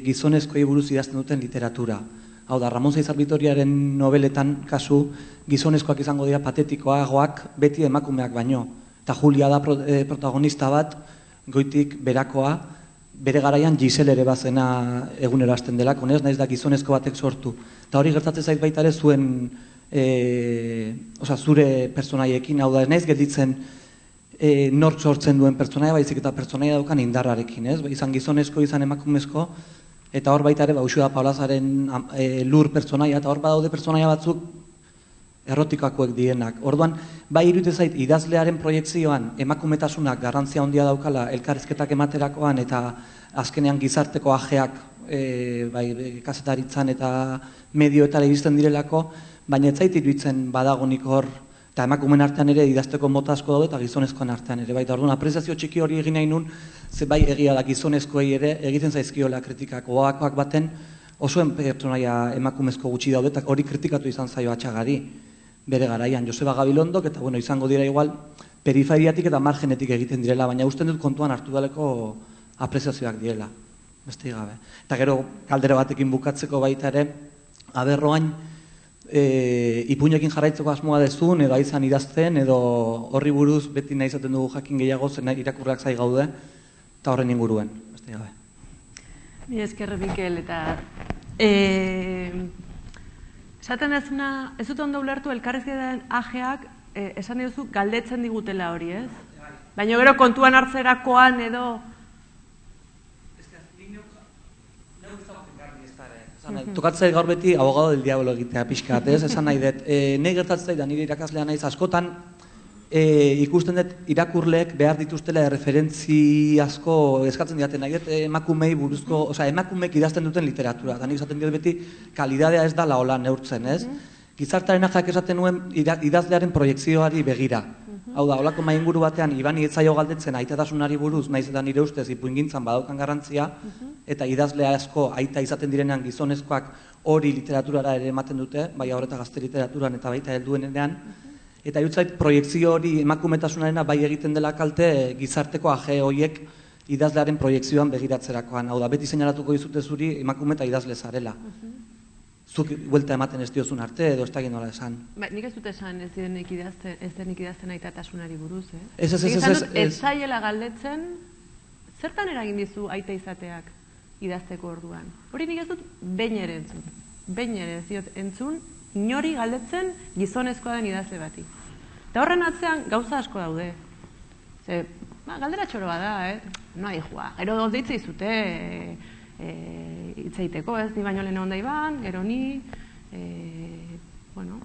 E: gizonezkoei buruz idazten duten literatura. Hau da, Ramon Zaizar Vitoriaren nobeletan kasu gizonezkoak izango dira patetikoagoak beti emakumeak baino. Eta Julia da protagonista bat, goitik berakoa, bere garaian Giselle ere bazena egunero hasten delako, naiz da gizonezko batek sortu. Eta hori gertatzen zait baita ere zuen, zure pertsonaiekin, hau da, ez naiz gelditzen nork sortzen duen pertsonaia, baizik eta pertsonaia daukan indarrarekin, ez? Izan gizonezko, izan emakumezko, eta hor baita ere, Uxue Paulazaren lur pertsonaia, eta hor badaude pertsonaia batzuk errotikakoek dienak. Orduan, bai iruditzen zait idazlearen proiektzioan emakumetasunak garrantzia handia daukala elkarrizketak ematerakoan eta azkenean gizarteko ajeak kazetaritzan eta medioetara iristen direlako, baina ez zait iruditzen badagonik hor eta emakumen artean ere idazteko mota asko daude eta gizonezkoen artean ere. Baita, orduan, apreziazio txiki hori egin nahi nun, ze bai egia da gizonezkoei ere egiten zaizkiola kritikak oakoak baten osoen pertsonaia emakumezko gutxi daude eta hori kritikatu izan zaio Atxagari bere garaian. Joseba Gabilondok eta izango dira igual periferiatik eta margenetik egiten direla, baina usten dut kontuan hartu daleko apreziazioak direla, beste gabe. Eta gero kaldera batekin bukatzeko baita ere, aberroain ipuinekin jarraitzeko asmoa dezun, edo aizan idazten, edo horri buruz beti nahi izaten dugu jakin gehiago, zen irakurrak zai gaude, eta horren inguruen, beste gabe.
C: Mi esker, Mikel, eta esaten dezuna, ez dut ondo ulertu elkarrizketaren ajeak, esan dituzu galdetzen digutela hori, ez? Baina gero kontuan hartzerakoan edo...
E: Tokatzea gaur beti abogado del diablo egitea pixkat, ez? Esan nahi dut, nahi gertatzea da nire irakaslea naiz askotan ikusten dut irakurleek behar dituztela referentzi asko eskatzen diaten nahi dut emakumei buruzko, emakumeek idazten duten literatura, eta nik esaten dut beti kalidadea ez da laola neurtzen, ez? Gizartaren ajak esaten nuen idazlearen proiektzioari begira. Hau da, holako mainguru batean, Ibani etzaio galdetzen aitatasunari buruz, nahiz eta nire ustez ipuingintzan badaukan garrantzia, eta idazlea asko aita izaten direnean gizonezkoak hori literaturara ere ematen dute, bai haur eta gazte literaturan eta baita helduenean, eta irutzait proiektzio hori emakumetasunarena bai egiten dela kalte gizarteko aje horiek idazlearen proiektzioan begiratzerakoan. Hau da, beti seinalatuko dizute zuri emakume eta idazle zarela. Zuk buelta ematen ez diozun arte, edo ez da nola esan.
C: Nik ez dut esan ez denik idazten aitatasunari buruz,
E: Ez
C: zaiela galdetzen, zertan eragin dizu aita izateak idazteko orduan? Hori nik ez dut behin ere entzun. Behin ere ez diot entzun, inori galdetzen gizonezkoa den idazle bati. Eta horren atzean gauza asko daude. Galdera txoro bada, no ahi joa. Gero deitza izute, hitz egiteko, ez, ni baino lehen onda iban, gero ni, bueno,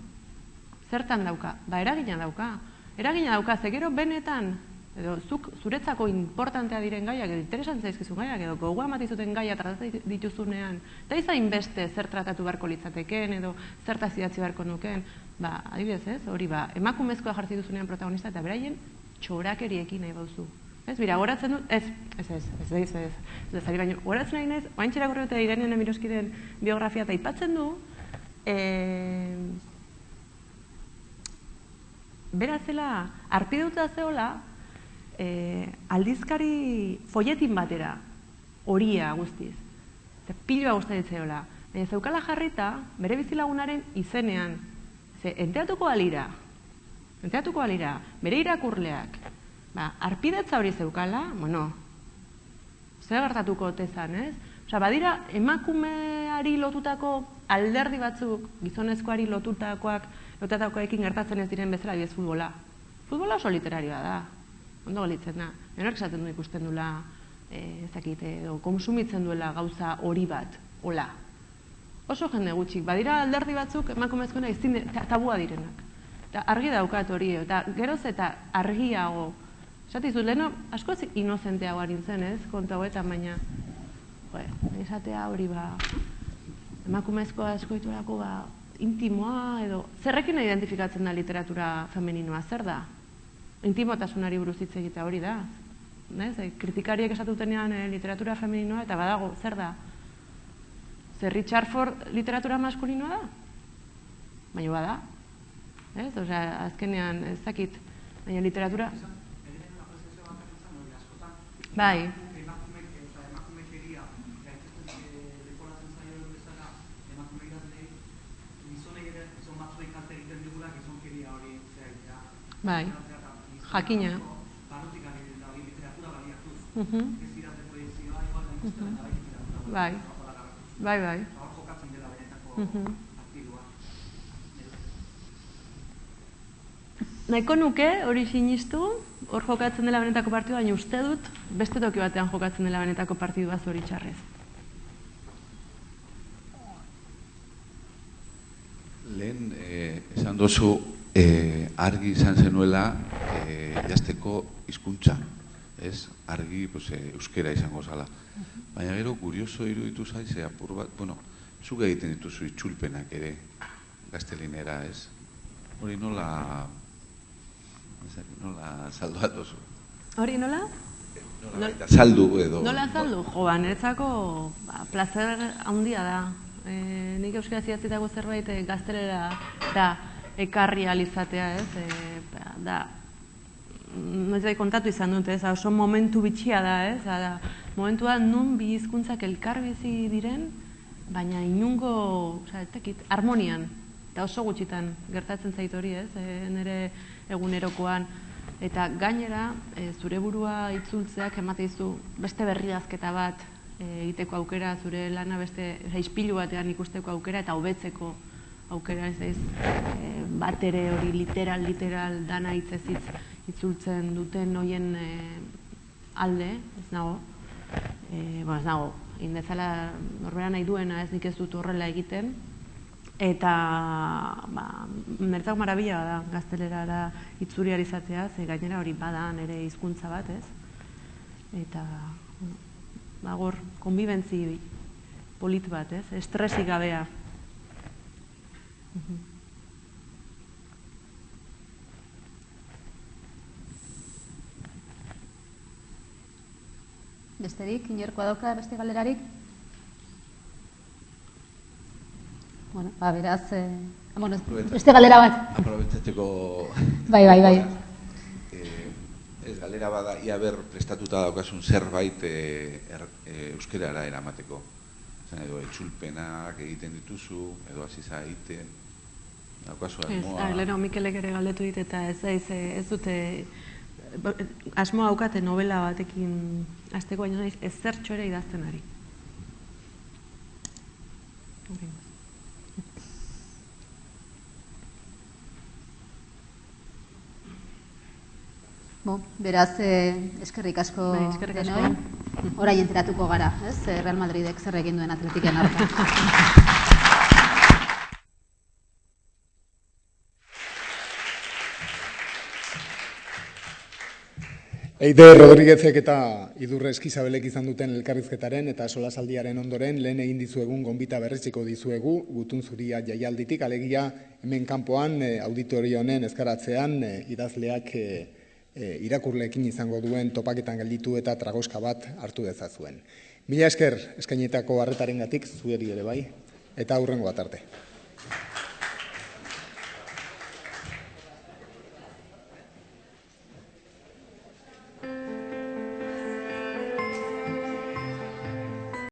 C: zertan dauka? Ba, eragina dauka, ze gero benetan, edo zuk zuretzako importantea diren gaiak, edo interesan zaizkizun gaiak, edo gogoa matizuten gaia tratatzen dituzunean, eta izain beste zer tratatu beharko litzateken, edo zertaz idatzi beharko nuken, ba, adibidez ez, hori ba, emakumezkoa jartzi duzunean protagonista, eta beraien txorakeriekin nahi bauzu. Ez, bira, goratzen dut, ez, baina, goratzen nahi naiz, oain txerakurri dute Irene Nemiroskiren biografia, eta aipatzen du, berazela, arpiduta zeola, aldizkari folletin batera, horia guztiz, eta piloa guztaritzeola. Zeukala jarrita, bere bizilagunaren izenean, ze enteratuko alira, bere irakurleak, arpidetza hori zeukala, bueno, zer gertatuko tezan, ez? Osa, badira, emakumeari lotutako alderdi batzuk, gizonezkoari lotutakoekin gertatzen ez diren bezala, ez futbola. Futbola oso literarioa da. Ondo galitzen da. Nenork esaten du ikusten duela, edo konsumitzen duela gauza hori bat, hola. Oso jende gutxik. Badira alderdi batzuk emakumezkoena tabua direnak. Eta argi daukat hori, eta geroz eta argiago. Esatizut, leheno, askoz inozenteagoa nintzen, ez? Kontu hauetan, baina, esatea hori, emakumezkoa eskoiturako, intimoa, edo, zerrekin identifikatzen da literatura femeninoa, zer da? Intimotasunari buruz hitz egitea hori da. Kritikariek esatutenean literatura femeninoa, eta badago, zer da? Zer Richard Ford literatura maskulinoa da? Baina bada. Osea, azkenean, ez dakit, baina literatura... Bai. Bai, jakina. Bai, bai, bai. Nahiko nuke hori sinistu, hor jokatzen dela benetako partidua, baina uste dut beste toki batean jokatzen dela benetako partidua zoritxarrez.
F: Lehen, esan dozu, argi izan zenuela jazteko hizkuntza, ez? Argi euskera izango zala. Baina gero, kurioso iruditu zaiz, apur bat, bueno, zuk egiten dituzu itzulpenak ere gaztelinera, ez? Hori nola saldu atozu?
C: Hori nola?
F: Nola saldu edo...
C: Nola saldu? Jo, niretzako placer handia da. Nik euskera zidatzitako zerbait gaztelera da ekarri alizatea, ez? Da, noiz bai kontatu izan dut, ez? Oso momentu bitxia da, ez? Momentua nun bi hizkuntzak elkarbizi diren, baina inungo, harmonian, eta oso gutxitan gertatzen zait hori, ez? Nire egunerokoan. Eta gainera, zure burua itzultzeak emate dizu beste berriazketa bat egiteko aukera, zure lana beste ispilu batean ikusteko aukera eta hobetzeko aukera, ez bat ere hori literal dana hitzez hitz itzultzen duten hoien alde, ez nago, indezala norbera nahi duena, ez nik ez dut horrela egiten, eta niretzako marabila da gaztelerara itzuriar izatea, ze gainera hori bada nire hizkuntza bat, ez? Eta gor, konbibentzi polit bat, ez? Estresik gabea.
B: Besterik, inorkoa dauka beste galerarik? Bueno, beraz, beste galera bat.
F: Aprobetzatzeko...
B: Bai.
F: Ez galera bada, ia ber prestatuta daukasun zerbait euskerara eramateko. Edo etxulpenak egiten dituzu, edo hasi zaiten, daukazu asmoa...
C: Leheno, Mikelek ere galdetu dit, eta ez dute... Asmoa haukate novela batekin hasteko, baina naiz ez zertxo ere idazten ari.
B: Beraz, eskerrik asko denoi. orain enteratuko gara, ez? Real Madridek zer egin duen Atletiken aurka.
A: Eide Rodríguezek eta Idurre Eskizabelek izan duten elkarrizketaren eta solasaldiaren ondoren lehen egin dizuegun gonbita berretsiko dizuegu Gutun Zuria jaialditik, alegia hemen kanpoan auditorio honen ezkaratzean idazleak irakurleekin izango duen topaketan gelditu eta tragoska bat hartu dezazuen. Mila esker eskainetako arretarengatik zueri ere bai, eta hurrengo bat arte.